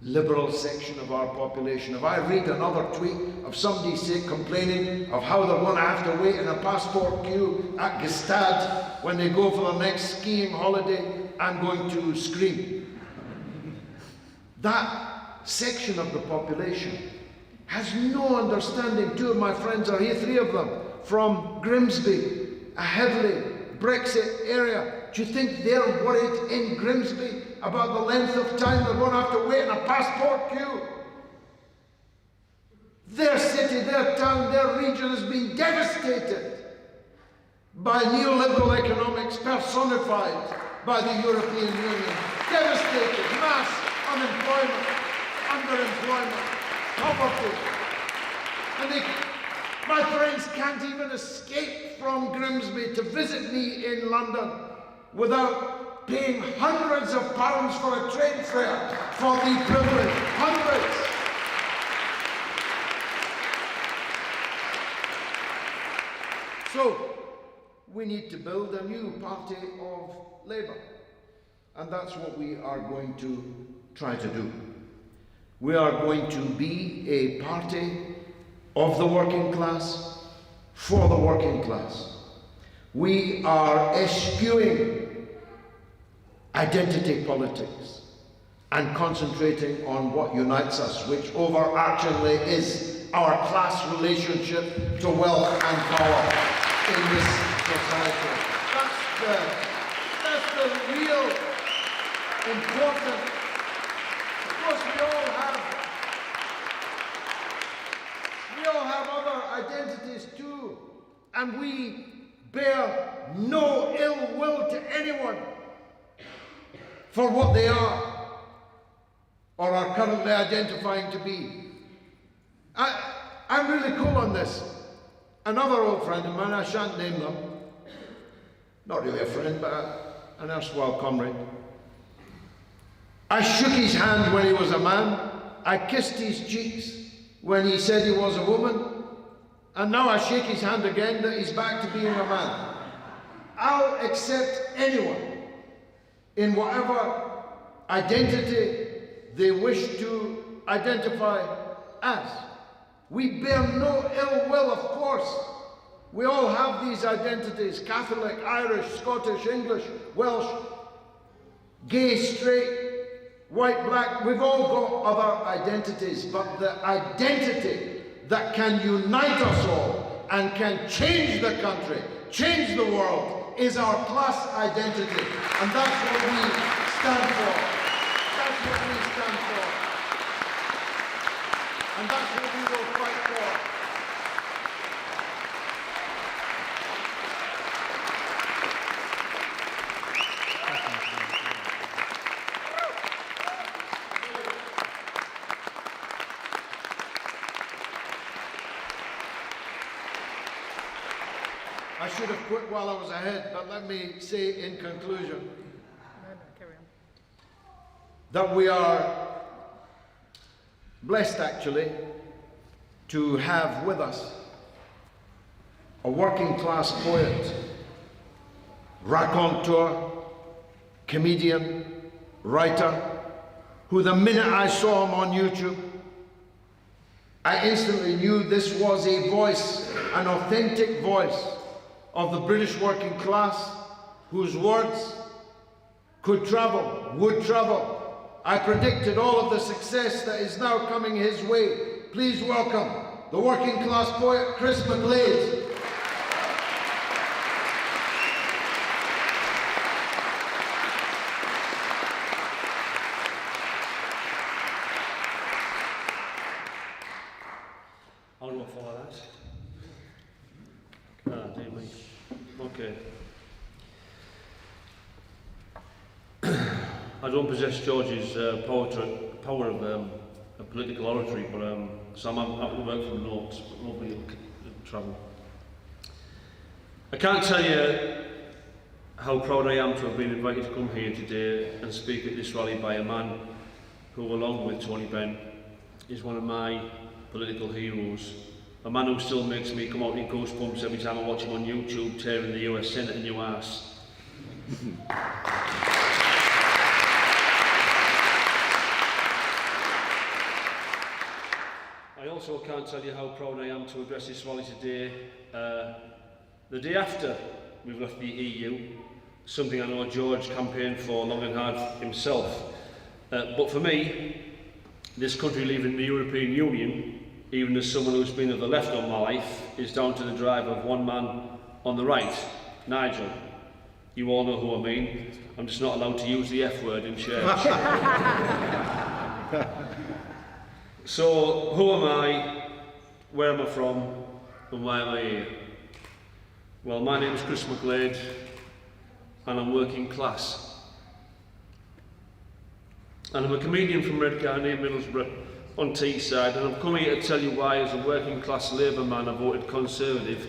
S2: liberal section of our population. If I read another tweet of somebody complaining of how they're going to have to wait in a passport queue at Gstaad when they go for their next skiing holiday, I'm going to scream. That section of the population has no understanding. Two of my friends are here, three of them, from Grimsby, a heavily Brexit area. Do you think they're worried in Grimsby about the length of time they're going to have to wait in a passport queue? Their city, their town, their region has been devastated by neoliberal economics personified by the European Union. Devastated, mass unemployment, underemployment, poverty. And they, my friends, can't even escape from Grimsby to visit me in London without paying hundreds of pounds for a train fare for the privilege. Hundreds. So, we need to build a new party of Labour. And that's what we are going to try to do. We are going to be a party of the working class, for the working class. We are eschewing identity politics and concentrating on what unites us, which overarchingly is our class relationship to wealth and power in this society. That's the real important. Of course, we all have other identities too, and we bear no ill will to anyone for what they are or are currently identifying to be. I'm really cool on this. Another old friend of mine, I shan't name them, not really a friend, but an erstwhile comrade. I shook his hand when he was a man. I kissed his cheeks when he said he was a woman. And now I shake his hand again that he's back to being a man. I'll accept anyone in whatever identity they wish to identify as. We bear no ill will, of course. We all have these identities: Catholic, Irish, Scottish, English, Welsh, gay, straight, white, black. We've all got other identities, but the identity that can unite us all and can change the country, change the world, is our class identity. And that's what we stand for. That's what we stand for. And that's what we will fight for. I should have quit while I was ahead, but let me say in conclusion that we are blessed actually to have with us a working class poet, raconteur, comedian, writer, who the minute I saw him on YouTube, I instantly knew this was a voice, an authentic voice of the British working class, whose words could travel, would travel. I predicted all of the success that is now coming his way. Please welcome the working class poet, Chris McGlade.
S3: I'll go follow that. Ah, dear me. Okay. I don't possess George's power of a political oratory, but so I'm happy to work from the notes, but nobody will travel. I can't tell you how proud I am to have been invited to come here today and speak at this rally by a man who, along with Tony Benn, is one of my political heroes. A man who still makes me come out in goosebumps every time I watch him on YouTube tearing the US Senate a new arse. I also can't tell you how proud I am to address this rally today, the day after we've left the EU, something I know George campaigned for long and hard himself. But for me, this country leaving the European Union, even as someone who's been of the left all my life, is down to the drive of one man on the right, Nigel. You all know who I mean. I'm just not allowed to use the F word in church. So, who am I, where am I from, and why am I here? Well, my name is Chris McGlade, and I'm working class. And I'm a comedian from Redcar near Middlesbrough on Teesside, and I'm coming here to tell you why, as a working class Labour man, I voted Conservative,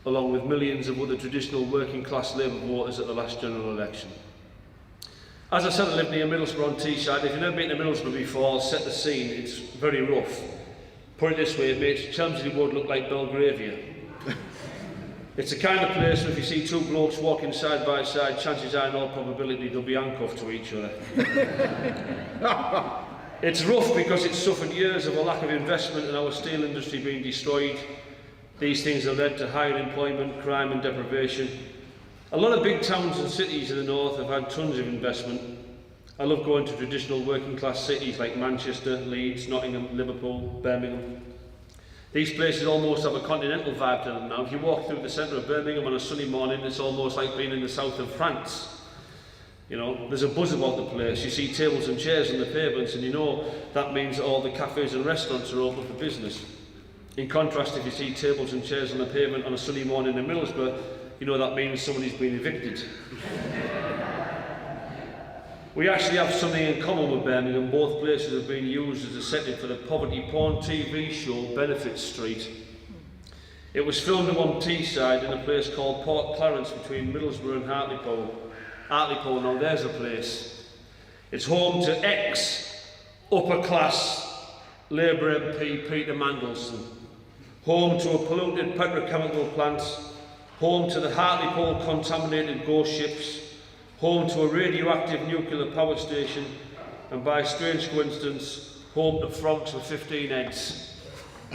S3: along with millions of other traditional working class Labour voters at the last general election. As I said, I live near Middlesbrough on Teesside. If you've never been to Middlesbrough before, I'll set the scene. It's very rough. Put it this way, it makes Chelmsley Wood look like Belgravia. It's the kind of place where if you see two blokes walking side by side, chances are in all probability they'll be handcuffed to each other. It's rough because it's suffered years of a lack of investment in our steel industry being destroyed. These things have led to higher employment, crime and deprivation. A lot of big towns and cities in the north have had tons of investment. I love going to traditional working class cities like Manchester, Leeds, Nottingham, Liverpool, Birmingham. These places almost have a continental vibe to them now. If you walk through the centre of Birmingham on a sunny morning, it's almost like being in the south of France. You know, there's a buzz about the place. You see tables and chairs on the pavements, and you know that means that all the cafes and restaurants are open for business. In contrast, if you see tables and chairs on the pavement on a sunny morning in Middlesbrough, you know that means somebody's been evicted. We actually have something in common with Birmingham. Both places have been used as a setting for the poverty porn TV show Benefit Street. It was filmed on Teesside in a place called Port Clarence between Middlesbrough and Hartlepool. Hartlepool, now there's a place. It's home to ex-upper-class Labour MP Peter Mandelson, home to a polluted petrochemical plant, home to the Hartlepool contaminated ghost ships, home to a radioactive nuclear power station, and by strange coincidence, home to frogs with 15 eggs,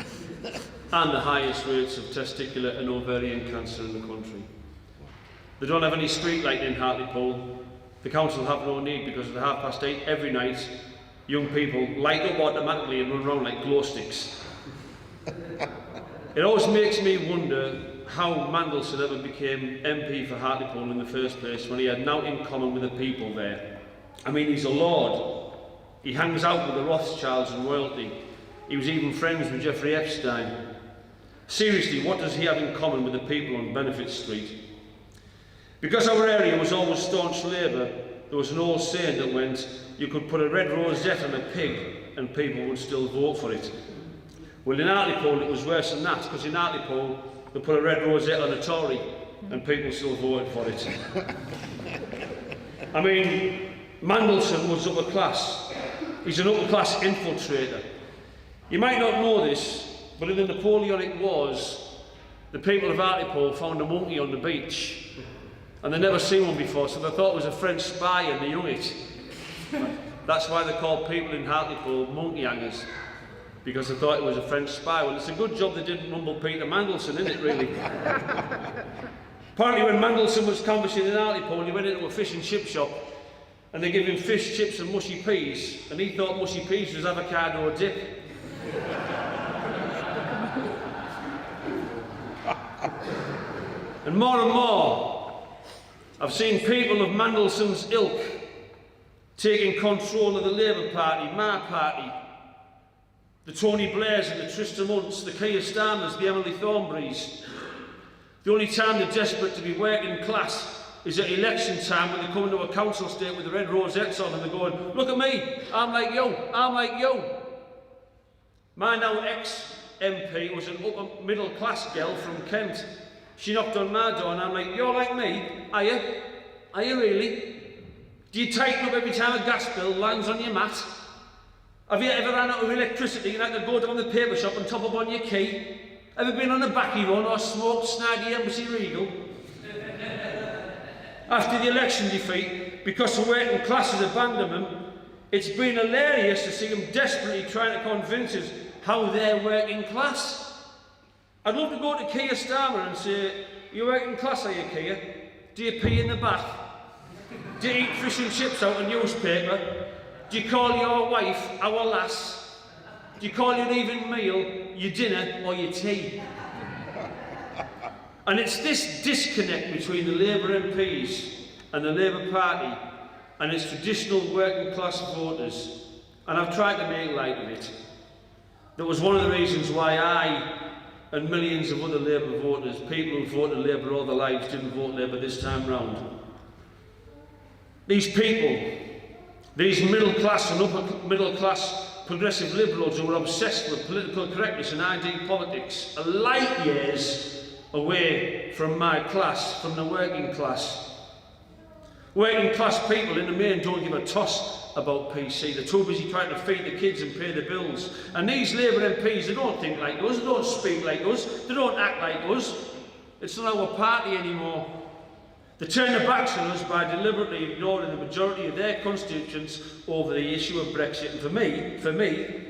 S3: and the highest rates of testicular and ovarian cancer in the country. They don't have any street lighting in Hartlepool. The council have no need because at 8:30 every night, young people light up automatically and run around like glow sticks. It always makes me wonder how Mandelson ever became MP for Hartlepool in the first place when he had nothing in common with the people there. I mean, he's a lord. He hangs out with the Rothschilds and royalty. He was even friends with Jeffrey Epstein. Seriously, what does he have in common with the people on Benefit Street? Because our area was always staunch Labour, there was an old saying that went, you could put a red rosette on a pig and people would still vote for it. Well, in Hartlepool it was worse than that, because in Hartlepool they put a red rosette on a Tory and people still voted for it. I mean, Mandelson was upper class. He's an upper class infiltrator. You might not know this, but in the Napoleonic Wars, the people of Hartlepool found a monkey on the beach. And they'd never seen one before, so they thought it was a French spy and they hung it. That's why they called people in Hartlepool monkey hangers, because they thought it was a French spy. Well, it's a good job they didn't rumble Peter Mandelson, isn't it, really? Apparently when Mandelson was canvassing in Hartlepool, he went into a fish and chip shop and they gave him fish, chips and mushy peas, and he thought mushy peas was avocado dip. And more, I've seen people of Mandelson's ilk taking control of the Labour Party, my party, the Tony Blairs and the Tristram Hunts, the Keir Starmers, the Emily Thornberrys. The only time they're desperate to be working class is at election time when they come into a council estate with the red rosettes on and they're going, look at me, I'm like you, I'm like you. My now ex-MP was an upper middle class girl from Kent. She knocked on my door and I'm like, you're like me, are you? Are you really? Do you tighten up every time a gas bill lands on your mat? Have you ever ran out of electricity and had to go down the paper shop and top up on your key? Ever been on a backy run or smoked snaggy Embassy Regal? After the election defeat, because the working classes abandoned them, it's been hilarious to see them desperately trying to convince us how they're working class. I'd love to go to Keir Starmer and say, you're working class, are you, Keir? Do you pee in the bath? Do you eat fish and chips out of newspaper? Do you call your wife our lass? Do you call your evening meal your dinner or your tea? And it's this disconnect between the Labour MPs and the Labour Party and its traditional working class voters, and I've tried to make light of it. That was one of the reasons why I and millions of other Labour voters, people who voted Labour all their lives, didn't vote Labour this time round. These people, these middle class and upper middle class progressive liberals who are obsessed with political correctness and ID politics are light years away from my class, from the working class. Working class people in the main don't give a toss about PC. They're too busy trying to feed the kids and pay the bills. And these Labour MPs, they don't think like us, they don't speak like us, they don't act like us. It's not our party anymore. They turn their backs on us by deliberately ignoring the majority of their constituents over the issue of Brexit. And for me,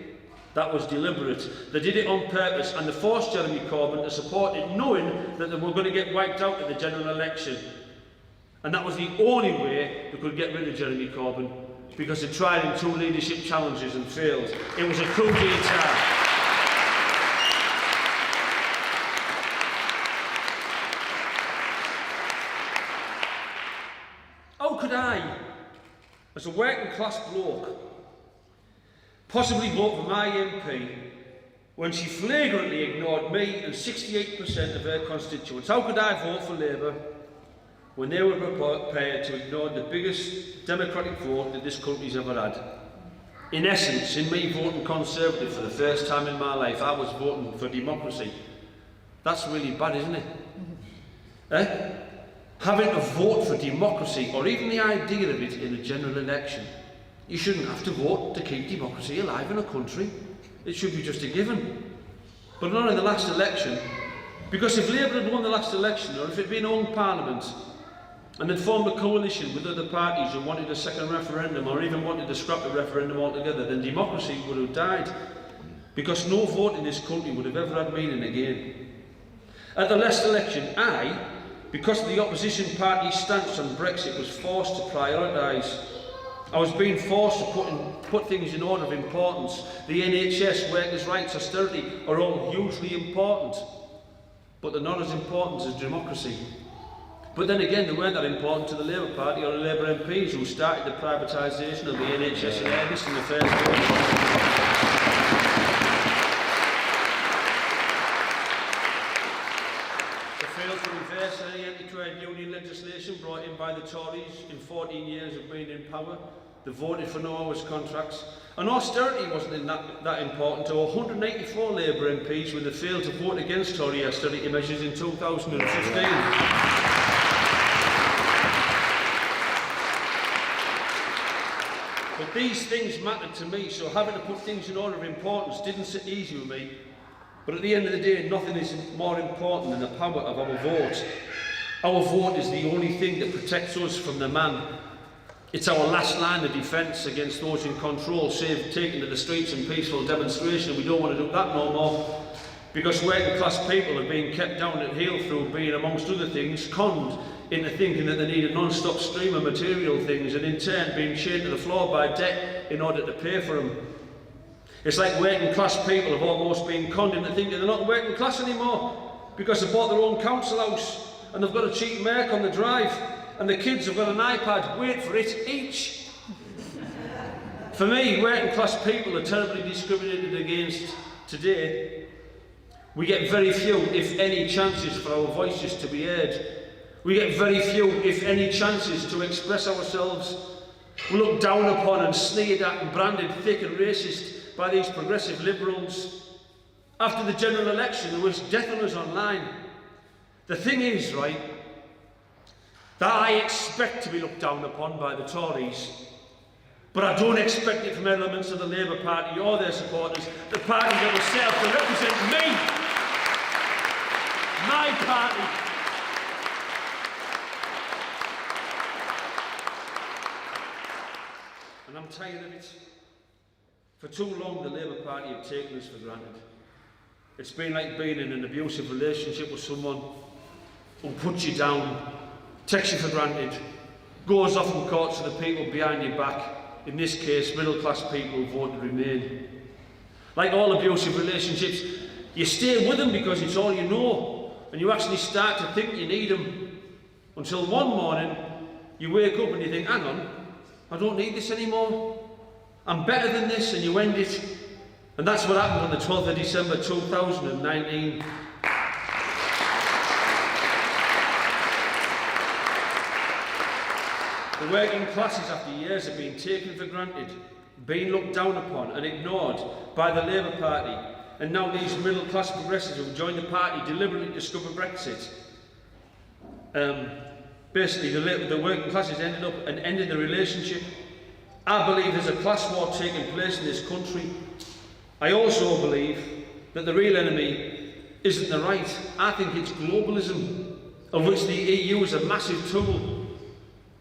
S3: that was deliberate. They did it on purpose, and they forced Jeremy Corbyn to support it, knowing that they were going to get wiped out at the general election. And that was the only way they could get rid of Jeremy Corbyn, because they tried in 2 leadership challenges and failed. It was a coup d'etat. How could I, as a working class bloke, possibly vote for my MP when she flagrantly ignored me and 68% of her constituents? How could I vote for Labour when they were prepared to ignore the biggest democratic vote that this country's ever had? In essence, in me voting Conservative for the first time in my life, I was voting for democracy. That's really bad, isn't it? Eh? Having to vote for democracy, or even the idea of it in a general election. You shouldn't have to vote to keep democracy alive in a country. It should be just a given. But not in the last election. Because if Labour had won the last election, or if it had been own Parliament, and had formed a coalition with other parties who wanted a second referendum, or even wanted to scrap the referendum altogether, then democracy would have died. Because no vote in this country would have ever had meaning again. At the last election, because of the opposition party's stance on Brexit, was forced to prioritise. I was being forced to put things in order of importance. The NHS, workers' rights, austerity are all hugely important, but they're not as important as democracy. But then again, they weren't that important to the Labour Party or the Labour MPs who started the privatisation of the NHS and Airbus in the first place. To reverse any anti-trade union legislation brought in by the Tories in 14 years of being in power. They voted for no hours contracts. And austerity wasn't that important to 184 Labour MPs when they failed to vote against Tory austerity measures in 2015. But these things mattered to me, so having to put things in order of importance didn't sit easy with me. But at the end of the day, nothing is more important than the power of our vote. Our vote is the only thing that protects us from the man. It's our last line of defence against those in control, save taking to the streets in peaceful demonstration. We don't want to do that no more, because working class people are being kept down at heel through being, amongst other things, conned into thinking that they need a non-stop stream of material things, and in turn being chained to the floor by debt in order to pay for them. It's like working class people have almost been conned into thinking they're not working class anymore because they bought their own council house and they've got a cheap Merc on the drive and the kids have got an iPad, wait for it, each. For me, working class people are terribly discriminated against today. We get very few, if any, chances for our voices to be heard. We get very few, if any, chances to express ourselves. We're looked down upon and sneered at and branded thick and racist by these progressive liberals. After the general election, there was death on us online. The thing is, right, that I expect to be looked down upon by the Tories, but I don't expect it from elements of the Labour Party or their supporters, the party that was set up to represent me, my party. And I'm tired of it. For too long, the Labour Party have taken us for granted. It's been like being in an abusive relationship with someone who puts you down, takes you for granted, goes off and courts to the people behind your back, in this case, middle-class people who voted Remain. Like all abusive relationships, you stay with them because it's all you know, and you actually start to think you need them, until one morning, you wake up and you think, hang on, I don't need this anymore. I'm better than this, and you end it. And that's what happened on the 12th of December 2019 The working classes, after years of being taken for granted, being looked down upon and ignored by the Labour Party, and now these middle class progressives who have joined the party deliberately discover Brexit. Basically, the working classes ended up and ended the relationship. I believe there's a class war taking place in this country. I also believe that the real enemy isn't the right. I think it's globalism, of which the EU is a massive tool.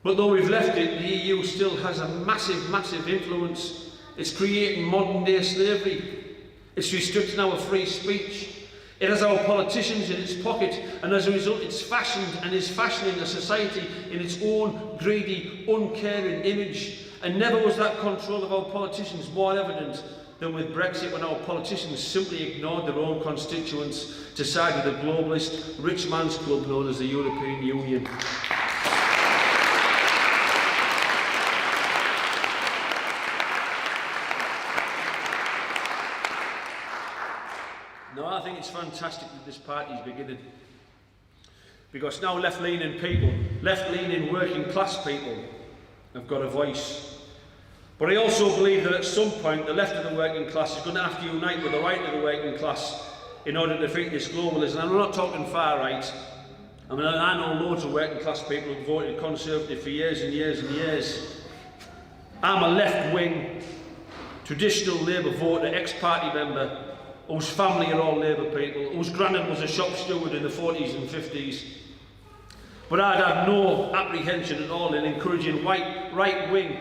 S3: But though we've left it, the EU still has a massive, massive influence. It's creating modern day slavery. It's restricting our free speech. It has our politicians in its pocket, and as a result it's fashioned and is fashioning a society in its own greedy, uncaring image. And never was that control of our politicians more evident than with Brexit, when our politicians simply ignored their own constituents to side with the globalist, rich man's club known as the European Union. No, I think it's fantastic that this party is beginning. Because now left-leaning people, left-leaning working class people have got a voice. But I also believe that at some point the left of the working class is going to have to unite with the right of the working class in order to defeat this globalism. And I'm not talking far right. I mean, I know loads of working class people who voted Conservative for years and years and years. I'm a left-wing, traditional Labour voter, ex-party member, whose family are all Labour people, whose granddad was a shop steward in the 40s and 50s. But I'd have no apprehension at all in encouraging right-wing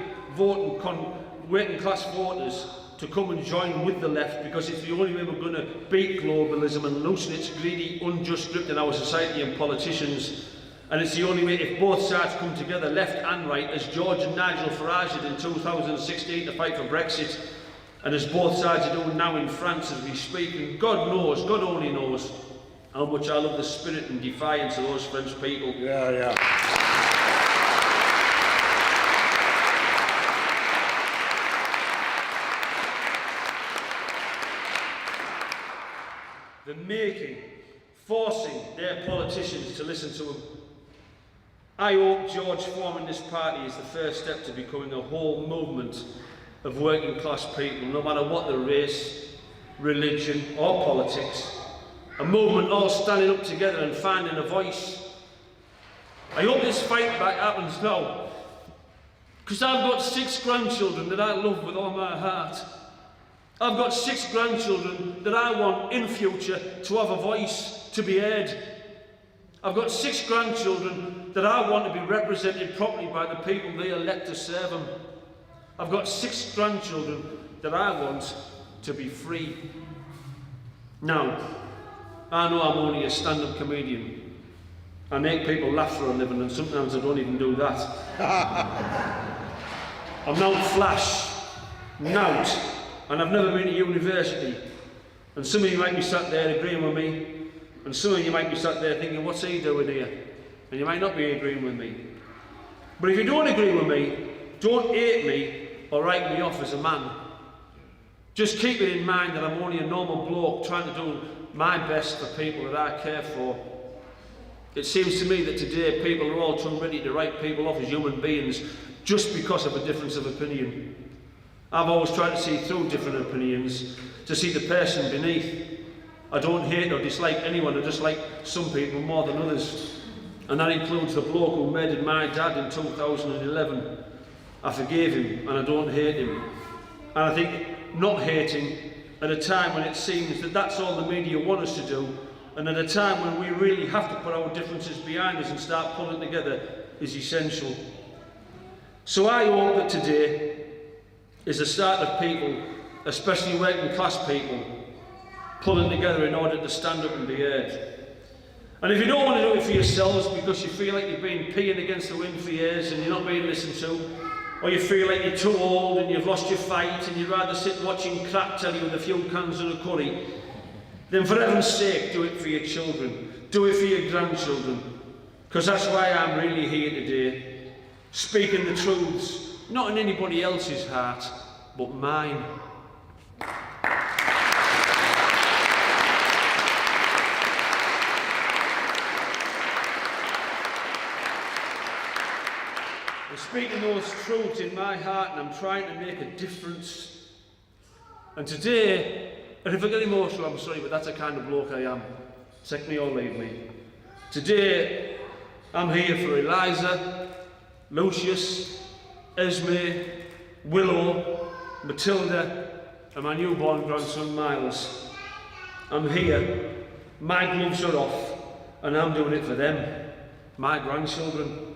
S3: working class voters to come and join with the left, because it's the only way we're going to beat globalism and loosen its greedy, unjust grip in our society and politicians. And it's the only way, if both sides come together, left and right, as George and Nigel Farage did in 2016 to fight for Brexit, and as both sides are doing now in France as we speak. And God knows, God only knows, how much I love the spirit and defiance of those French people.
S2: Yeah.
S3: They're forcing their politicians to listen to them. I hope George forming this party is the first step to becoming a whole movement of working class people, no matter what the race, religion or politics. A movement all standing up together and finding a voice. I hope this fight back happens now, because I've got 6 grandchildren that I love with all my heart. I've got 6 grandchildren that I want in future to have a voice, to be heard. I've got 6 grandchildren that I want to be represented properly by the people they elect to serve them. I've got 6 grandchildren that I want to be free. Now, I know I'm only a stand-up comedian. I make people laugh for a living, and sometimes I don't even do that. I'm not flash, nout, and I've never been to university. And some of you might be sat there agreeing with me, and some of you might be sat there thinking, what's he doing here? And you might not be agreeing with me. But if you don't agree with me, don't hate me or write me off as a man. Just keep it in mind that I'm only a normal bloke trying to do my best for people that I care for. It seems to me that today people are all too ready to write people off as human beings just because of a difference of opinion. I've always tried to see through different opinions, to see the person beneath. I don't hate or dislike anyone, I just like some people more than others. And that includes the bloke who murdered my dad in 2011. I forgave him and I don't hate him. And I think not hating at a time when it seems that that's all the media want us to do, and at a time when we really have to put our differences behind us and start pulling together, is essential. So I hope that today is the start of people, especially working class people, pulling together in order to stand up and be heard. And if you don't want to do it for yourselves because you feel like you've been peeing against the wind for years and you're not being listened to, or you feel like you're too old and you've lost your fight and you'd rather sit watching crap telly with a few cans and a curry, then for heaven's sake, do it for your children. Do it for your grandchildren. Because that's why I'm really here today. Speaking the truths, not in anybody else's heart, but mine. I'm speaking those truths in my heart, and I'm trying to make a difference. And today, and if I get emotional, I'm sorry, but that's the kind of bloke I am. Take me or leave me. Today, I'm here for Eliza, Lucius, Esme, Willow, Matilda, and my newborn grandson Miles. I'm here, my gloves are off, and I'm doing it for them, my grandchildren.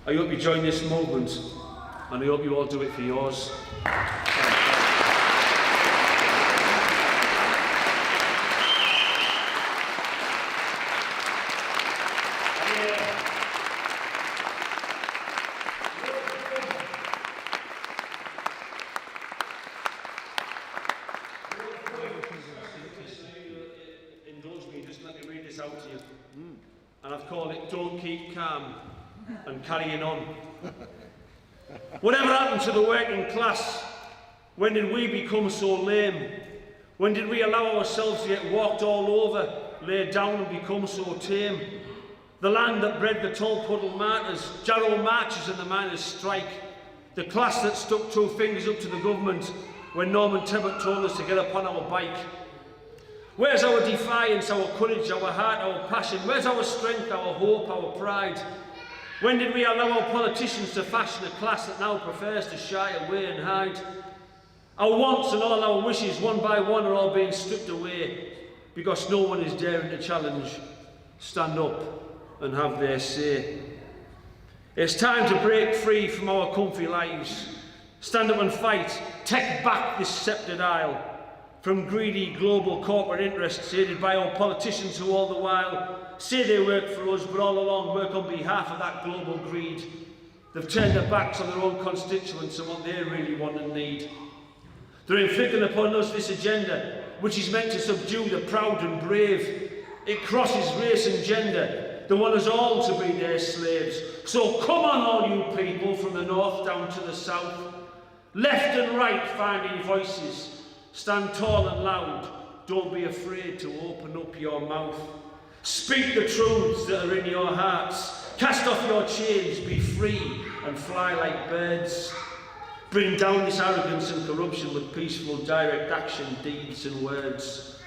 S3: I hope you join this movement, and I hope you all do it for yours. And I've called it Don't Keep Calm and Carrying On. Whatever happened to the working class? When did we become so lame? When did we allow ourselves to get walked all over, laid down and become so tame? The land that bred the tall puddle martyrs, Jarrow marches and the miners' strike. The class that stuck two fingers up to the government when Norman Tebbit told us to get upon our bike. Where's our defiance, our courage, our heart, our passion? Where's our strength, our hope, our pride? When did we allow our politicians to fashion a class that now prefers to shy away and hide? Our wants and all our wishes, one by one, are all being stripped away because no one is daring to challenge, stand up and have their say. It's time to break free from our comfy lives. Stand up and fight. Take back this sceptred isle from greedy global corporate interests aided by our politicians who all the while say they work for us but all along work on behalf of that global greed. They've turned their backs on their own constituents and what they really want and need. They're inflicting upon us this agenda which is meant to subdue the proud and brave. It crosses race and gender. They want us all to be their slaves. So come on all you people from the north down to the south. Left and right find your voices. Stand tall and loud, don't be afraid to open up your mouth. Speak the truths that are in your hearts. Cast off your chains, be free and fly like birds. Bring down this arrogance and corruption with peaceful direct action, deeds and words.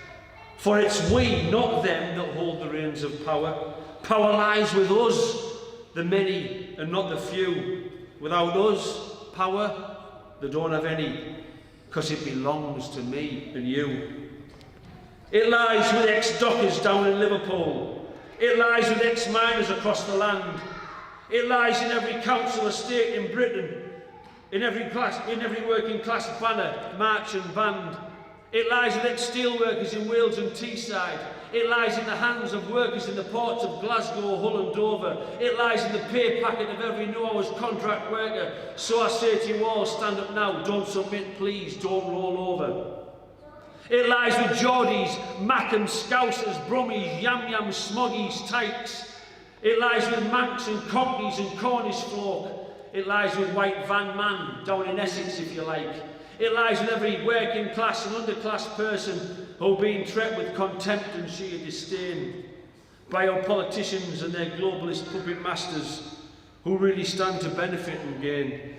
S3: For it's we, not them, that hold the reins of power. Power lies with us, the many and not the few. Without us, power, they don't have any. Because it belongs to me and you. It lies with ex-dockers down in Liverpool. It lies with ex-miners across the land. It lies in every council estate in Britain, in every working class banner, march and band. It lies with ex-steelworkers in Wales and Teesside. It lies in the hands of workers in the ports of Glasgow, Hull and Dover. It lies in the pay packet of every no-hours contract worker. So I say to you all, stand up now, don't submit please, don't roll over. It lies with Geordies, Mac and Scousers, Brummies, Yam-Yams, Smoggies, Tykes. It lies with Manx and Cockneys and Cornish folk. It lies with White Van Man, down in Essex if you like. It lies with every working class and underclass person who are being treated with contempt and sheer disdain by our politicians and their globalist puppet masters who really stand to benefit and gain.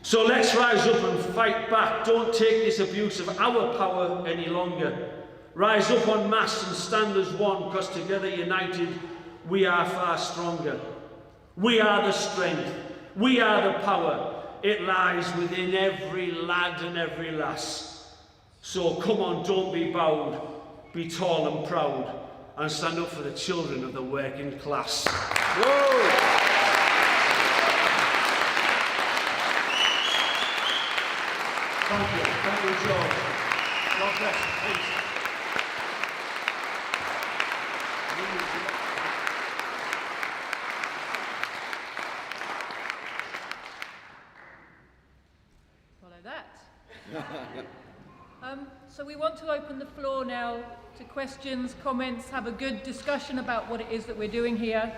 S3: So let's rise up and fight back. Don't take this abuse of our power any longer. Rise up en masse and stand as one, because together united we are far stronger. We are the strength. We are the power. It lies within every lad and every lass. So come on, don't be bowed, be tall and proud, and stand up for the children of the working class. Whoa. Thank you, George. God bless you, please.
S1: So we want to open the floor now to questions, comments, have a good discussion about what it is that we're doing here.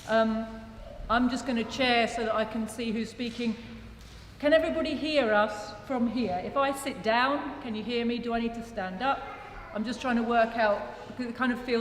S1: I'm just going to chair so that I can see who's speaking. Can everybody hear us from here? If I sit down, can you hear me? Do I need to stand up? I'm just trying to work out, because it kind of feels